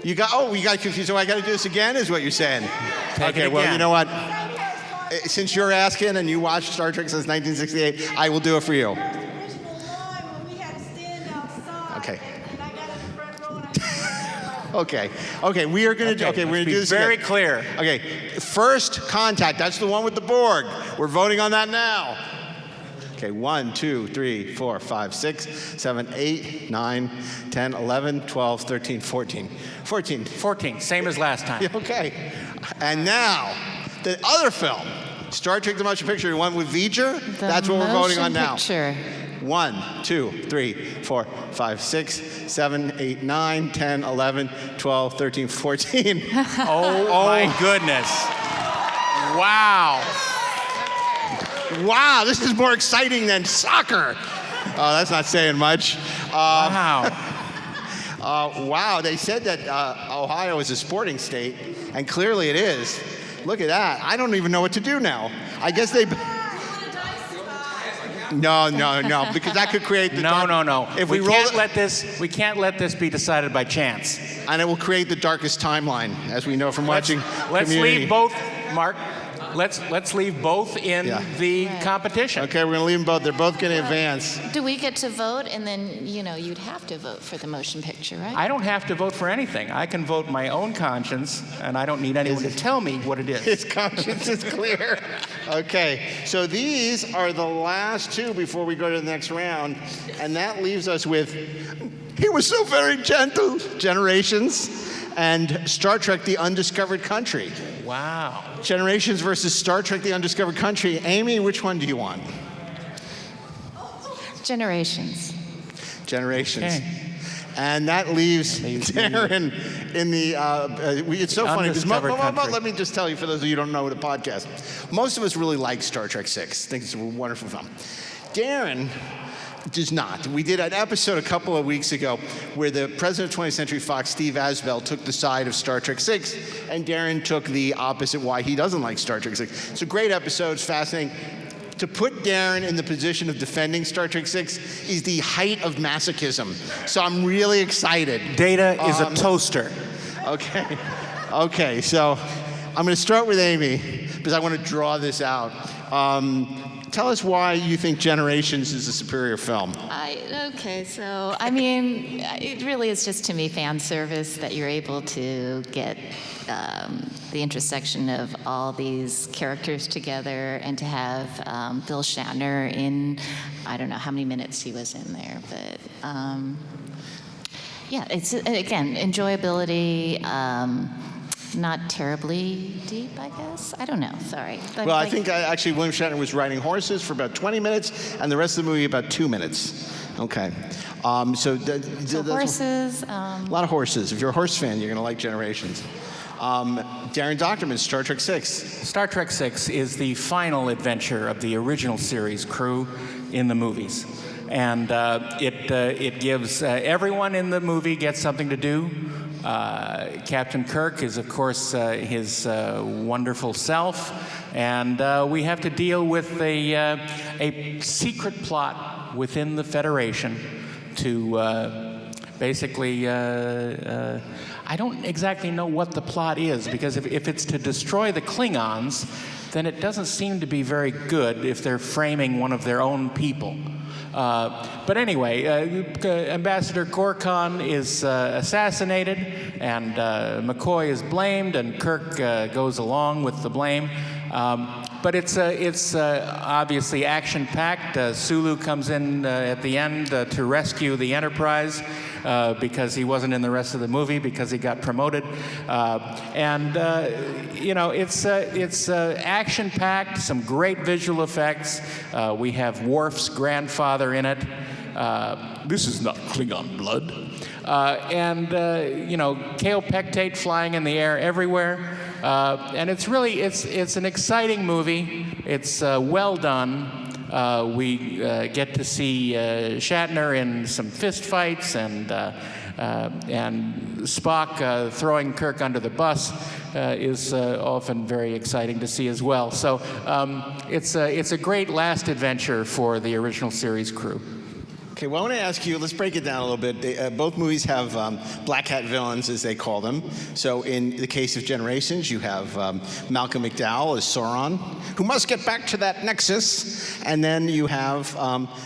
We got confused. So I got to do this again, is what you're saying? Okay, well, you know what? Since you're asking and you watched Star Trek since 1968, I will do it for you. Okay. Okay, we are going to do. Okay, we're going to do this very again. clear. Okay, First Contact. That's the one with the Borg. We're voting on that now. Okay, 1, 2, 3, 4, 5, 6, 7, 8, 9, 10, 11, 12, 13, 14. 14. 14, same as last time. Okay. And now, the other film, Star Trek: The Motion Picture, the one with V'ger, that's what we're voting on now. Picture. 1, 2, 3, 4, 5, 6, 7, 8, 9, 10, 11, 12, 13, 14. Oh my goodness. Wow. Wow, this is more exciting than soccer. Oh, that's not saying much. Wow. Wow, they said that Ohio is a sporting state, and clearly it is. Look at that. I don't even know what to do now. I guess they... No, because that could create the... No. If we can't let this be decided by chance. And it will create the darkest timeline, as we know from watching Let's Community. leave both, Mark. Let's leave both in the competition. Okay, we're going to leave them both. They're both going to advance. Do we get to vote? And then, you'd have to vote for the motion picture, right? I don't have to vote for anything. I can vote my own conscience, and I don't need anyone to tell me what it is. His conscience is clear. Okay, so these are the last two before we go to the next round, and that leaves us with He Was So Very Gentle, Generations, and Star Trek: The Undiscovered Country. Wow. Generations versus Star Trek: The Undiscovered Country. Amy, which one do you want? Generations. Generations. Okay. And that leaves Darren in the, it's so funny, because let me just tell you, for those of you who don't know the podcast, most of us really like Star Trek 6. I think it's a wonderful film. Darren does not. We did an episode a couple of weeks ago where the president of 20th Century Fox, Steve Asbell, took the side of Star Trek 6, and Darren took the opposite, why he doesn't like Star Trek 6. It's a great episode. It's fascinating. To put Darren in the position of defending Star Trek 6 is the height of masochism. So I'm really excited. Data is a toaster. Okay. Okay, so I'm going to start with Amy because I want to draw this out. Tell us why you think Generations is a superior film. Okay, so I mean, it really is just, to me, fan service that you're able to get the intersection of all these characters together, and to have Bill Shatner in, I don't know how many minutes he was in there, but yeah, it's, again, enjoyability. Not terribly deep, I guess. I don't know. Sorry. But well, I think actually William Shatner was riding horses for about 20 minutes, and the rest of the movie about 2 minutes. Okay. So horses. A lot of horses. If you're a horse fan, you're going to like Generations. Darren Doctorman, Star Trek 6. Star Trek 6 is the final adventure of the original series crew in the movies. And it gives everyone in the movie gets something to do. Captain Kirk is, of course, his wonderful self, and we have to deal with a secret plot within the Federation to basically, I don't exactly know what the plot is, because if it's to destroy the Klingons, then it doesn't seem to be very good if they're framing one of their own people. But anyway, Ambassador Gorkon is assassinated, and McCoy is blamed, and Kirk goes along with the blame. But it's obviously action-packed. Sulu comes in at the end to rescue the Enterprise because he wasn't in the rest of the movie because he got promoted. You know, it's action-packed, some great visual effects. We have Worf's grandfather in it. This is not Klingon blood. You know, kaopectate flying in the air everywhere. And it's really, it's an exciting movie. It's well done. We get to see Shatner in some fist fights, and Spock throwing Kirk under the bus is often very exciting to see as well. So it's a great last adventure for the original series crew. Okay, well, I want to ask you, let's break it down a little bit. Both movies have black hat villains, as they call them. So in the case of Generations, you have Malcolm McDowell as Sauron, who must get back to that Nexus. And then you have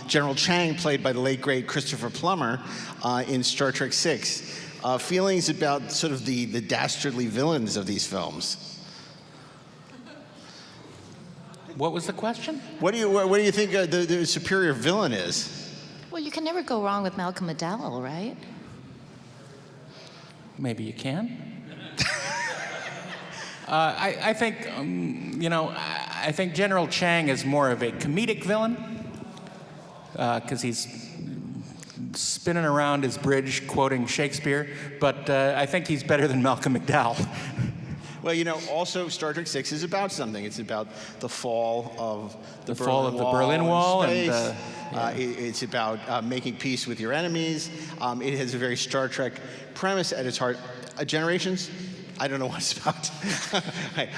General Chang, played by the late, great Christopher Plummer, in Star Trek 6. Feelings about sort of the dastardly villains of these films? What was the question? What do you think the superior villain is? Well, you can never go wrong with Malcolm McDowell, right? Maybe you can. I think, you know, I think General Chang is more of a comedic villain because he's spinning around his bridge quoting Shakespeare, but I think he's better than Malcolm McDowell. Well, you know, also Star Trek 6 is about something. It's about the fall of the Berlin Wall, and it's about making peace with your enemies. It has a very Star Trek premise at its heart. Generations, I don't know what it's about.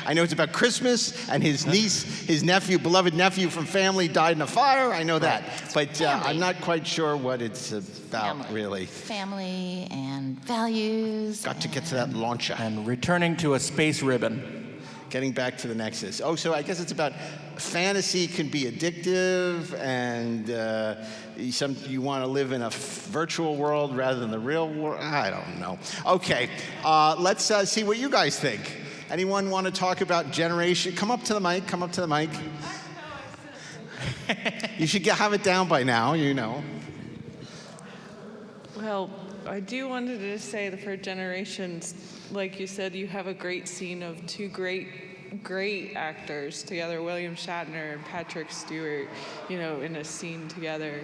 I know it's about Christmas, and his niece, his nephew, beloved nephew from family died in a fire. I know that. But I'm not quite sure what it's about, really. Family and values. Got to get to that launcher. And returning to a space ribbon. Getting back to the Nexus. Oh, so I guess it's about fantasy can be addictive, and you want to live in a virtual world rather than the real world. I don't know. Okay, let's see what you guys think. Anyone want to talk about Generation? Come up to the mic. Come up to the mic. You should have it down by now, you know. Well, I do wanted to say that for Generations, like you said, you have a great scene of two great great actors together, William Shatner and Patrick Stewart, you know, in a scene together,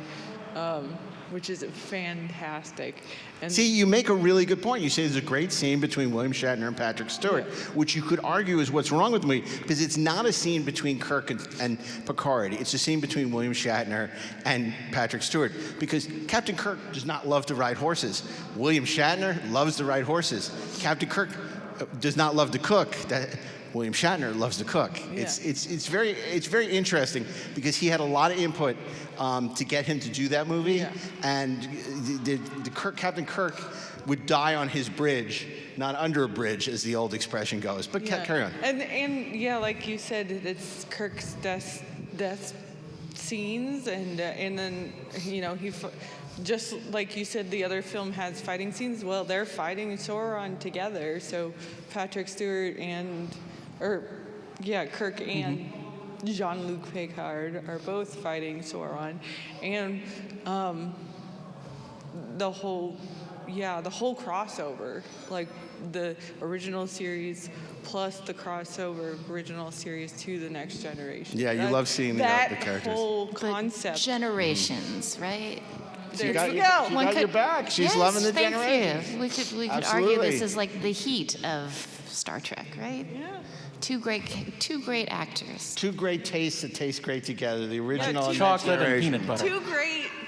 which is fantastic. And See, you make a really good point. You say there's a great scene between William Shatner and Patrick Stewart, which you could argue is what's wrong with the movie, because it's not a scene between Kirk and Picard. It's a scene between William Shatner and Patrick Stewart, because Captain Kirk does not love to ride horses. William Shatner loves to ride horses. Captain Kirk does not love to cook. William Shatner loves to cook. Yeah. It's very interesting because he had a lot of input to get him to do that movie, and Captain Kirk would die on his bridge, not under a bridge, as the old expression goes. But carry on. And yeah, like you said, it's Kirk's death scenes, and then you know just like you said, the other film has fighting scenes. Well, they're fighting Sauron together. So Patrick Stewart Kirk and Jean-Luc Picard are both fighting Sauron, and the whole crossover, like the original series plus the crossover original series to the Next Generation. Yeah, you love seeing the characters. That whole concept. Generations, right? There you go. She got your back. She's loving the generations. Thank you. We could argue this is like the heat of Star Trek, right? Yeah. Two great actors. Two great tastes that taste great together. The original and chocolate Next and Generation. peanut butter.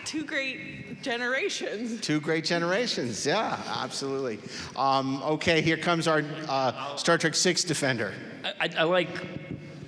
Two great generations. Two great generations. Yeah, absolutely. Okay, here comes our Star Trek VI defender. I like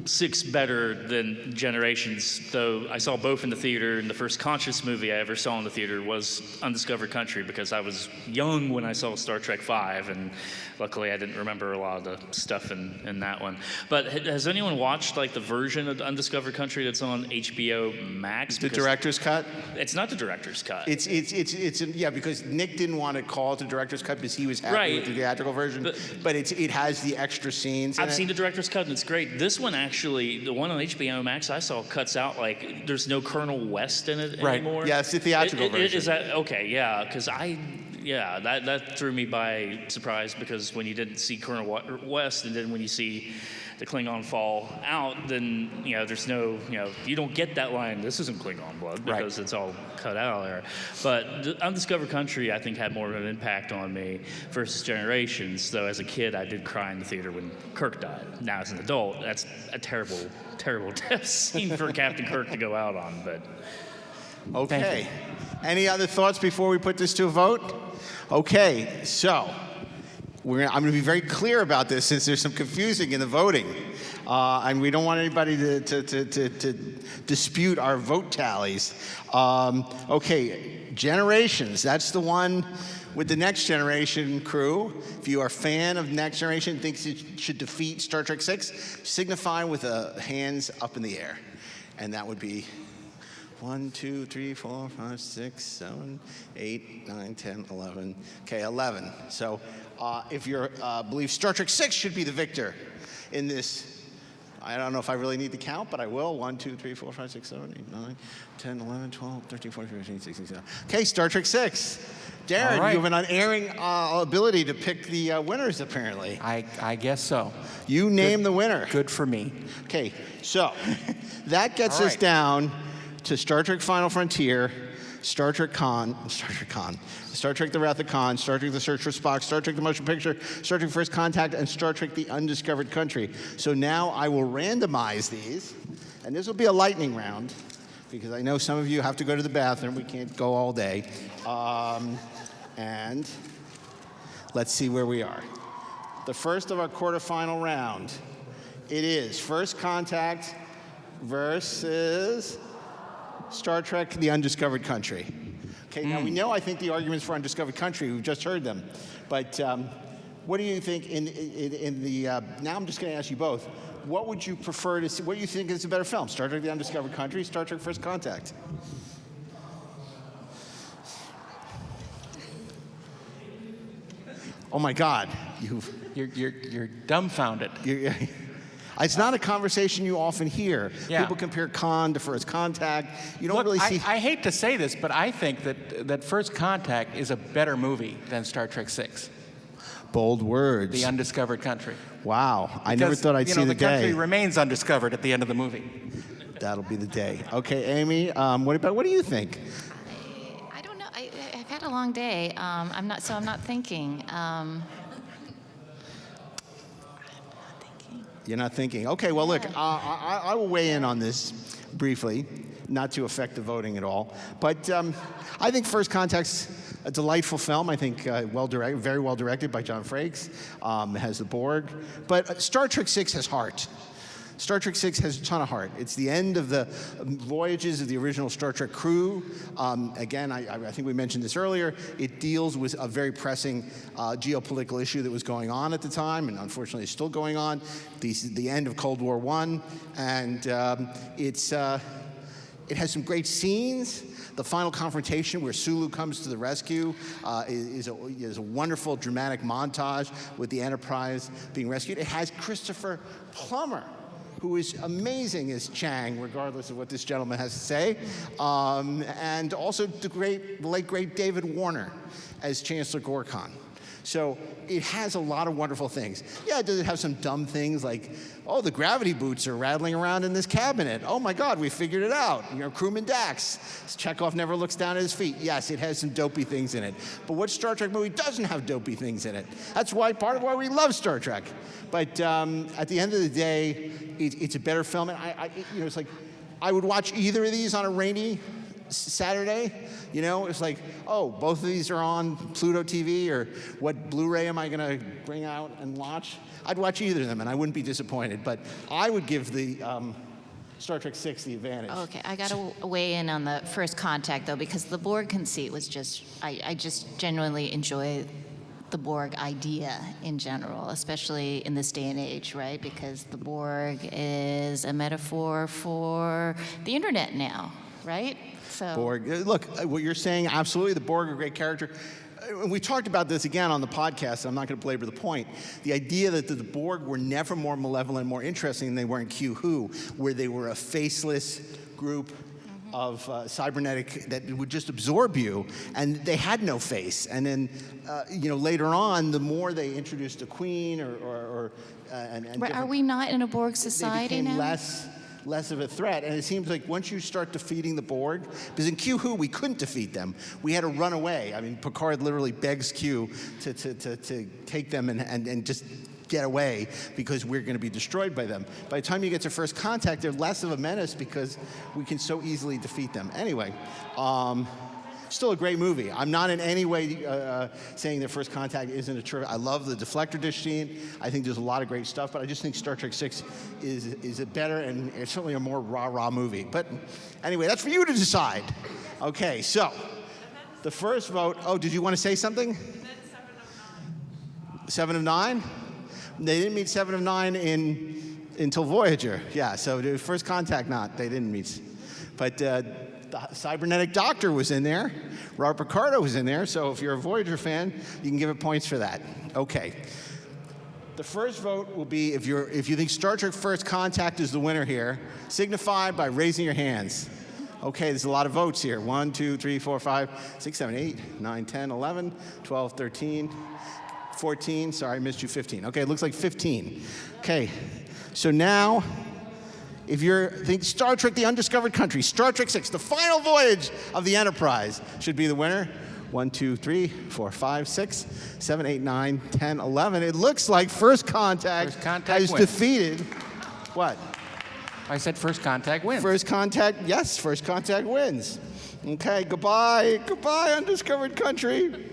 6 better than Generations, though I saw both in the theater, and the first conscious movie I ever saw in the theater was Undiscovered Country, because I was young when I saw Star Trek V, and luckily I didn't remember a lot of the stuff in that one. But has anyone watched like the version of Undiscovered Country that's on HBO Max? The director's cut? It's not the director's cut. It's because Nick didn't want to call it the director's cut because he was happy with the theatrical version. But it has the extra scenes. I've seen the director's cut and it's great. This one actually, the one on HBO Max I saw, cuts out like there's no Colonel West in it anymore. Yeah, it's the theatrical version. Is that okay? Yeah, because that threw me by surprise, because when you didn't see Colonel West, and then when you see the Klingon fall out, then there's no you don't get that line. This isn't Klingon blood, because it's all cut out there. But the Undiscovered Country, I think, had more of an impact on me versus Generations. Though as a kid, I did cry in the theater when Kirk died. Now as an adult, that's a terrible, terrible death scene for Captain Kirk to go out on. But okay. Any other thoughts before we put this to a vote? Okay, so I'm going to be very clear about this since there's some confusing in the voting, and we don't want anybody to dispute our vote tallies. Okay, Generations, that's the one with the Next Generation crew. If you are a fan of Next Generation, thinks it should defeat Star Trek VI, signify with hands up in the air, and that would be 1, 2, 3, 4, 5, 6, 7, 8, 9, 10, 11. Okay, 11. So if you believe Star Trek VI should be the victor in this, I don't know if I really need to count, but I will. 1, 2, 3, 4, 5, 6, 7, 8, 9, 10, 11, 12, 13, 14, 15, 16, 17. Okay, Star Trek VI. Darren, you have an unerring ability to pick the winners, apparently. I guess so. You name the winner. Good for me. Okay, so that gets us down to Star Trek Final Frontier, Star Trek The Wrath of Khan, Star Trek The Search for Spock, Star Trek The Motion Picture, Star Trek First Contact, and Star Trek The Undiscovered Country. So now I will randomize these, and this will be a lightning round, because I know some of you have to go to the bathroom. We can't go all day. And let's see where we are. The first of our quarterfinal round, it is First Contact versus Star Trek The Undiscovered Country. Okay, now we know, I think, the arguments for Undiscovered Country. We've just heard them. But what do you think in the, now I'm just going to ask you both. What would you prefer to see, what do you think is a better film? Star Trek The Undiscovered Country, Star Trek First Contact? Oh my God, you're dumbfounded. It's not a conversation you often hear. Yeah. People compare Khan to First Contact. You don't really see. I hate to say this, but I think that First Contact is a better movie than Star Trek VI. Bold words. The undiscovered country. Wow. I never Because, thought I'd see the the country day. remains undiscovered at the end of the movie. That'll be the day. Okay, Amy, what do you think? I don't know. I've had a long day. I'm not thinking. You're not thinking. Okay, well, look, I will weigh in on this briefly, not to affect the voting at all. But I think First Contact's a delightful film. I think very well directed by John Frakes. It has the Borg. But Star Trek 6 has heart. Star Trek 6 has a ton of heart. It's the end of the voyages of the original Star Trek crew. Again, I think we mentioned this earlier. It deals with a very pressing geopolitical issue that was going on at the time, and unfortunately is still going on. The end of Cold War I, and it has some great scenes. The final confrontation where Sulu comes to the rescue is a wonderful dramatic montage with the Enterprise being rescued. It has Christopher Plummer, who is amazing as Chang, regardless of what this gentleman has to say, and also the late great David Warner as Chancellor Gorkon. So it has a lot of wonderful things. Yeah, does it have some dumb things like, oh, the gravity boots are rattling around in this cabinet. Oh my God, we figured it out. Crewman Dax. Chekhov never looks down at his feet. Yes, it has some dopey things in it. But what Star Trek movie doesn't have dopey things in it? That's part of why we love Star Trek. But at the end of the day, it's a better film. And it's like, I would watch either of these on a rainy Saturday. It's like, oh, both of these are on Pluto TV, or what Blu-ray am I going to bring out and watch? I'd watch either of them, and I wouldn't be disappointed. But I would give the Star Trek 6 the advantage. Okay, I got to weigh in on the First Contact, though, because the Borg conceit was just, I just genuinely enjoy the Borg idea in general, especially in this day and age, right? Because the Borg is a metaphor for the internet now, right? So. Borg. Look, what you're saying, absolutely, the Borg are a great character. We talked about this again on the podcast, so I'm not going to belabor the point. The idea that the Borg were never more malevolent, more interesting than they were in Q Who, where they were a faceless group of cybernetic that would just absorb you, and they had no face. And then, later on, the more they introduced a queen are we not in a Borg society they became now? less of a threat. And it seems like once you start defeating the Borg, because in Q Who we couldn't defeat them, we had to run away. I mean, Picard literally begs Q to take them and just get away because we're going to be destroyed by them. By the time you get to First Contact, they're less of a menace because we can so easily defeat them. Anyway, still a great movie. I'm not in any way saying that First Contact isn't a terrific. I love the deflector dish scene. I think there's a lot of great stuff, but I just think Star Trek 6 is a better and it's certainly a more rah-rah movie. But anyway, that's for you to decide. Okay, so the first vote. Oh, did you want to say something? 7 of 9? They didn't meet 7 of 9 until Voyager. Yeah, so the First Contact they didn't meet. But the cybernetic doctor was in there. Robert Picardo was in there. So if you're a Voyager fan, you can give it points for that. Okay. The first vote will be if you think Star Trek First Contact is the winner here, signify by raising your hands. Okay, there's a lot of votes here. 1, 2, 3, 4, 5, 6, 7, 8, 9, 10, 11, 12, 13, 14. Sorry, I missed you. 15. Okay, it looks like 15. Okay, so now, if you think Star Trek The Undiscovered Country, Star Trek 6, the final voyage of the Enterprise, should be the winner. 1, 2, 3, 4, 5, 6, 7, 8, 9, 10, 11. It looks like First Contact has wins. defeated. What? I said First Contact wins. First Contact, yes, First Contact wins. Okay, goodbye, Undiscovered Country.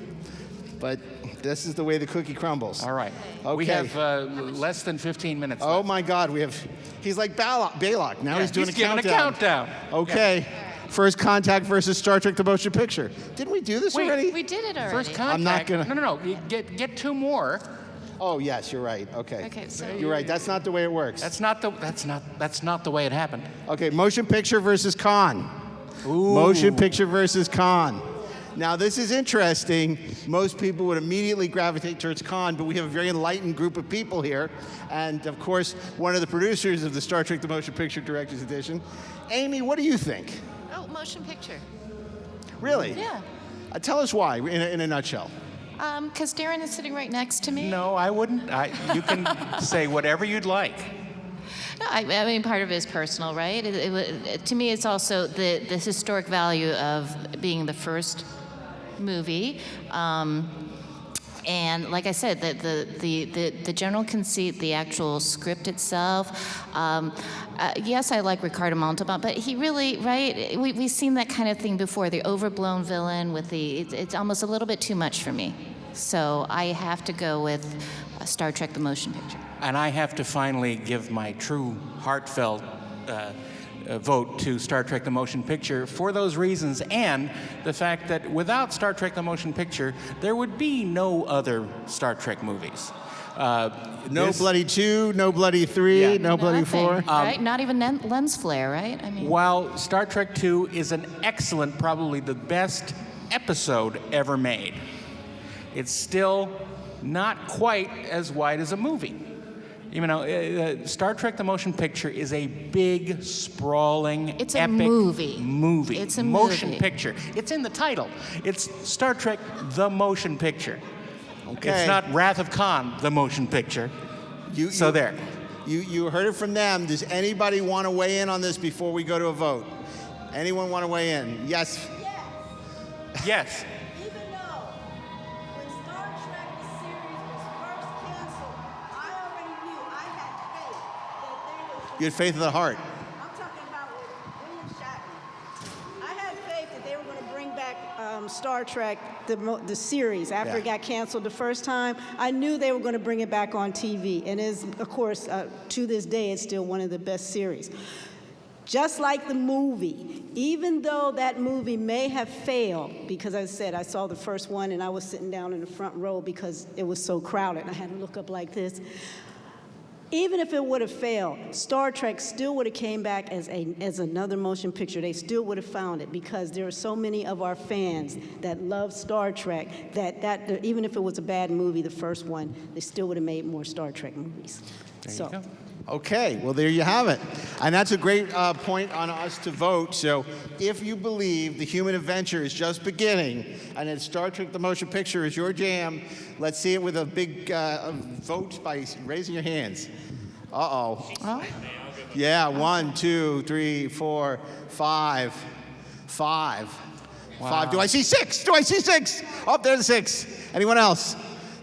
But this is the way the cookie crumbles. All right. Okay. We have less than 15 minutes left. Oh my God, he's like Balok. Now he's doing giving a countdown. Okay. Yeah. First Contact versus Star Trek the Motion Picture. Didn't we do this already? We did it already. First Contact. I'm not gonna. No. You get 2 more. Oh yes, you're right. Okay. Okay, so you're right. That's not the way it works. That's not the way it happened. Okay, Motion Picture versus Con. Ooh. Motion Picture versus Con. Now this is interesting. Most people would immediately gravitate towards Con, but we have a very enlightened group of people here, and of course, one of the producers of the Star Trek: The Motion Picture Director's Edition. Amy, what do you think? Oh, Motion Picture. Really? Yeah. Tell us why, in a nutshell. Because Darren is sitting right next to me. No, I wouldn't. You can say whatever you'd like. No, I mean, part of it is personal, right? To me, it's also the historic value of being the first movie. And like I said, the general conceit, the actual script itself. Yes, I like Ricardo Montalban, but he really, right? We've seen that kind of thing before. The overblown villain with it's almost a little bit too much for me. So I have to go with Star Trek: The Motion Picture. And I have to finally give my true heartfelt vote to Star Trek: The Motion Picture for those reasons, and the fact that without Star Trek: The Motion Picture, there would be no other Star Trek movies. No Bloody 2, no Bloody 3, no Bloody 4. Right? Not even lens flare, right? I mean, While Star Trek II is an excellent, probably the best episode ever made, it's still not quite as wide as a movie. You know, Star Trek: The Motion Picture is a big, sprawling, It's a epic movie. It's a motion movie. picture. It's in the title. It's Star Trek: The Motion Picture. Okay. It's not Wrath of Khan: The Motion Picture. There. You heard it from them. Does anybody want to weigh in on this before we go to a vote? Anyone want to weigh in? Yes. Yes. Even though when Star Trek the series was first canceled, I already knew I had faith that there was. You had faith in the heart. I'm talking about with William Shatner. I had faith that they were going to bring back Star Trek, the series, after it got canceled the first time. I knew they were going to bring it back on TV. And is, of course, to this day, it's still one of the best series. Just like the movie, even though that movie may have failed, because as I said, I saw the first one and I was sitting down in the front row because it was so crowded. I had to look up like this. Even if it would have failed, Star Trek still would have came back as another motion picture. They still would have found it because there are so many of our fans that love Star Trek that even if it was a bad movie, the first one, they still would have made more Star Trek movies. There you go. Okay, well, there you have it. And that's a great point on us to vote. So if you believe the human adventure is just beginning and that Star Trek: The Motion Picture is your jam, let's see it with a big vote by raising your hands. Uh-oh. Oh. Yeah, 1, 2, 3, 4, 5. 5. Wow. 5. Do I see 6? Do I see 6? Oh, there's 6. Anyone else?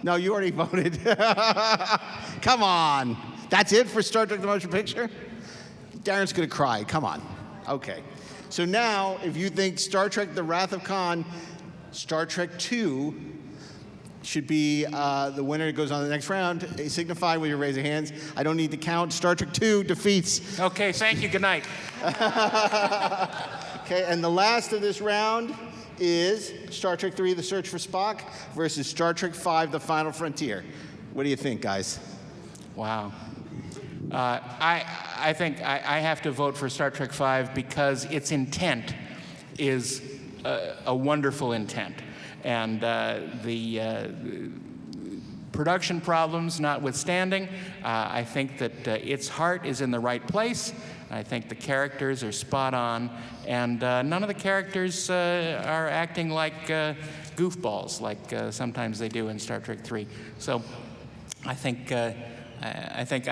No, you already voted. Come on. That's it for Star Trek: The Motion Picture? Darren's gonna cry, come on. Okay, so now if you think Star Trek: The Wrath of Khan, Star Trek II should be the winner that goes on to the next round, signify with your raising hands. I don't need to count. Star Trek II defeats. Okay, thank you, good night. Okay, and the last of this round is Star Trek III: The Search for Spock versus Star Trek V: The Final Frontier. What do you think, guys? Wow. I think I have to vote for Star Trek V because its intent is a wonderful intent. And the production problems notwithstanding, I think that its heart is in the right place. I think the characters are spot on. And none of the characters are acting like goofballs like sometimes they do in Star Trek III. So I think I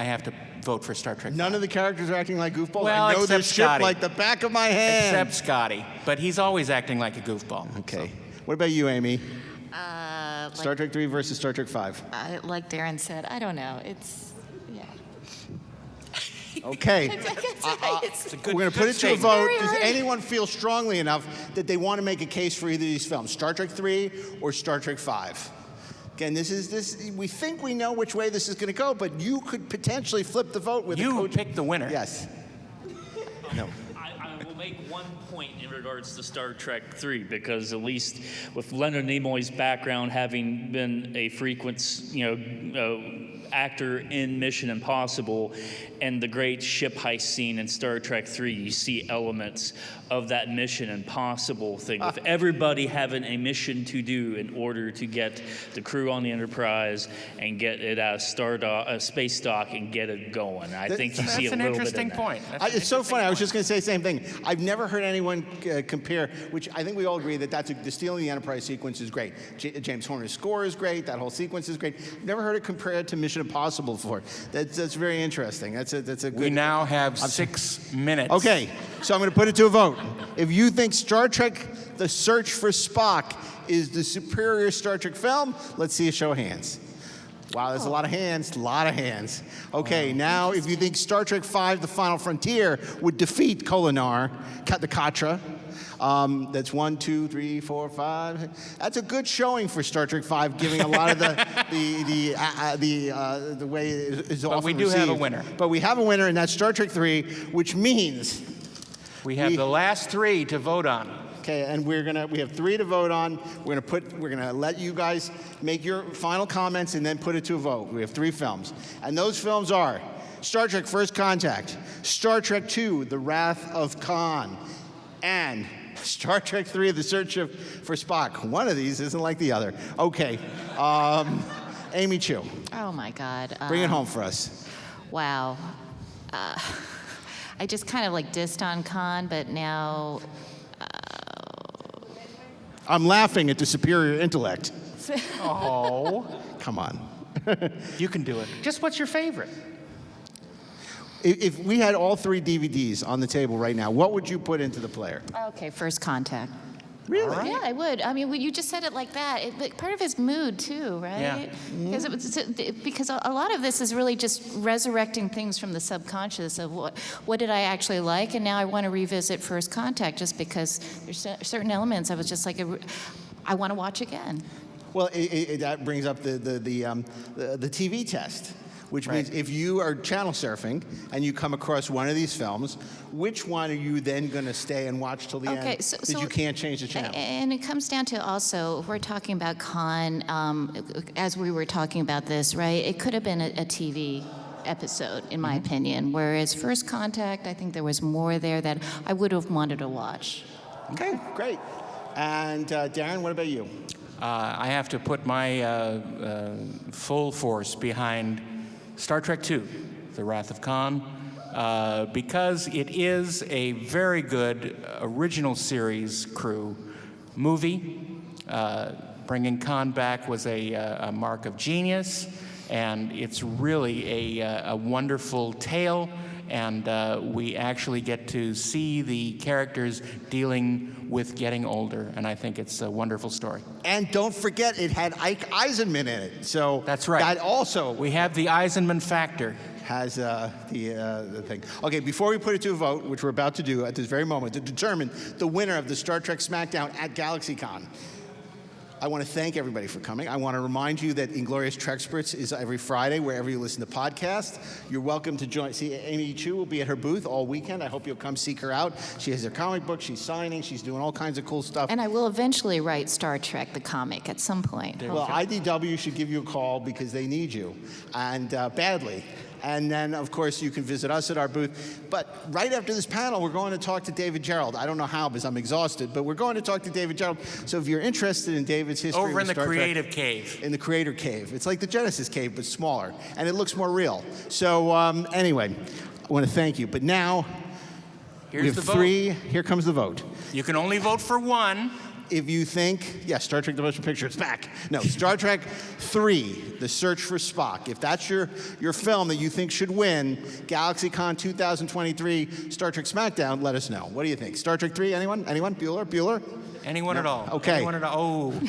have to vote for Star Trek. None of the characters are acting like goofballs? Well, I know except this ship Scotty. like the back of my hand. Except Scotty, but he's always acting like a goofball. Okay. What about you, Amy? like, Star Trek 3 versus Star Trek 5. like Darren said, I don't know. It's, yeah. Okay. We're going to put it to a It's vote. very Does hard. anyone feel strongly enough that they want to make a case for either of these films, Star Trek 3 or Star Trek 5? Again, we think we know which way this is going to go, but you could potentially flip the vote with You pick the winner. Yes. No. I will make one point in regards to Star Trek III, because at least with Leonard Nimoy's background, having been a frequent, actor in Mission Impossible, and the great ship heist scene in Star Trek 3, you see elements of that Mission Impossible thing, with everybody having a mission to do in order to get the crew on the Enterprise and get it out of space dock and get it going. I think you see a little bit in that. It's so funny. I was just going to say the same thing. I've never heard anyone compare, which I think we all agree that the stealing the Enterprise sequence is great. James Horner's score is great. That whole sequence is great. Never heard it compared to Mission Impossible before. That's very interesting. That's a good. We now have 6 minutes. Okay, so I'm going to put it to a vote. If you think Star Trek: The Search for Spock is the superior Star Trek film, let's see a show of hands. Wow, there's a lot of hands. Okay, now if you think Star Trek V: The Final Frontier would defeat Kolinar, the Katra, that's 1, 2, 3, 4, 5. That's a good showing for Star Trek V, giving a lot of the way it is often But we do received. have a winner. But we have a winner, and that's Star Trek 3, which means we have the last 3 to vote on. Okay, and we have 3 to vote on. We're gonna let you guys make your final comments and then put it to a vote. We have 3 films, and those films are Star Trek: First Contact, Star Trek II: The Wrath of Khan, and Star Trek 3: The Search for Spock. One of these isn't like the other. Okay, Amy Chu. Oh my God. Bring it home for us. Wow. I just kind of like dissed on Khan, but now. I'm laughing at the superior intellect. Oh. Come on. You can do it. Just what's your favorite? If we had all 3 DVDs on the table right now, what would you put into the player? Okay, First Contact. Really? Yeah, I would. I mean, when you just said it like that, part of his mood too, right? Yeah. Because a lot of this is really just resurrecting things from the subconscious of what did I actually like, and now I want to revisit First Contact just because there's certain elements I was just like, I want to watch again. Well, that brings up the TV test, which means if you are channel surfing and you come across one of these films, which one are you then going to stay and watch till the end? So you can't change the channel. And it comes down to also, if we're talking about Khan, as we were talking about this, right? It could have been a TV episode, in my opinion, whereas First Contact, I think there was more there that I would have wanted to watch. Okay, great. And Darren, what about you? I have to put my full force behind Star Trek II: The Wrath of Khan, because it is a very good original series crew movie. Bringing Khan back was a mark of genius, and it's really a wonderful tale, and we actually get to see the characters dealing with getting older, and I think it's a wonderful story. And don't forget, it had Ike Eisenman in it. So that's right. That also we have the Eisenman factor. Has the thing. Okay, before we put it to a vote, which we're about to do at this very moment, to determine the winner of the Star Trek SmackDown at GalaxyCon, I want to thank everybody for coming. I want to remind you that Inglorious Treksperts is every Friday, wherever you listen to podcasts. You're welcome to join. See, Amy Chu will be at her booth all weekend. I hope you'll come seek her out. She has her comic book. She's signing. She's doing all kinds of cool stuff. And I will eventually write Star Trek, the comic, at some point. Well, IDW should give you a call because they need you, and badly. And then, of course, you can visit us at our booth. But right after this panel, we're going to talk to David Gerald. I don't know how because I'm exhausted, but we're going to talk to David Gerald. So if you're interested in David's history over in the Star creative Trek, cave. In the creator cave. It's like the Genesis cave, but smaller. And it looks more real. So anyway, I want to thank you. But now, Here's we have the vote. 3. Here comes the vote. You can only vote for one. If you think, Star Trek: The Motion Picture, it's back. No, Star Trek 3, The Search for Spock. If that's your film that you think should win GalaxyCon 2023 Star Trek SmackDown, let us know. What do you think? Star Trek 3, anyone? Anyone? Bueller? Anyone at all. Okay. Anyone at all. Oh.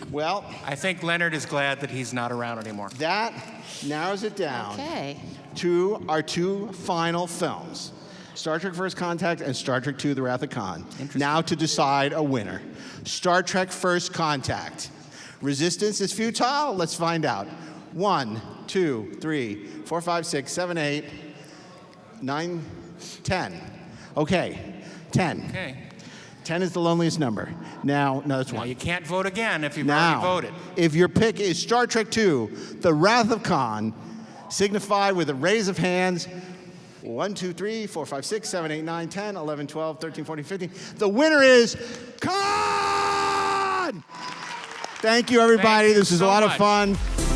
Well, I think Leonard is glad that he's not around anymore. That narrows it down to our 2 final films. Star Trek: First Contact and Star Trek II: The Wrath of Khan. Now to decide a winner. Star Trek: First Contact. Resistance is futile? Let's find out. 1, 2, 3, 4, 5, 6, 7, 8, 9, 10. Okay, 10. Okay. 10 is the loneliest number. Now, no, that's 1. Now you can't vote again if you've already voted. If your pick is Star Trek II: The Wrath of Khan, signify with a raise of hands. 1, 2, 3, 4, 5, 6, 7, 8, 9, 10, 11, 12, 13, 14, 15. The winner is Con! Thank you, everybody. Thank you This was so a lot much. of fun.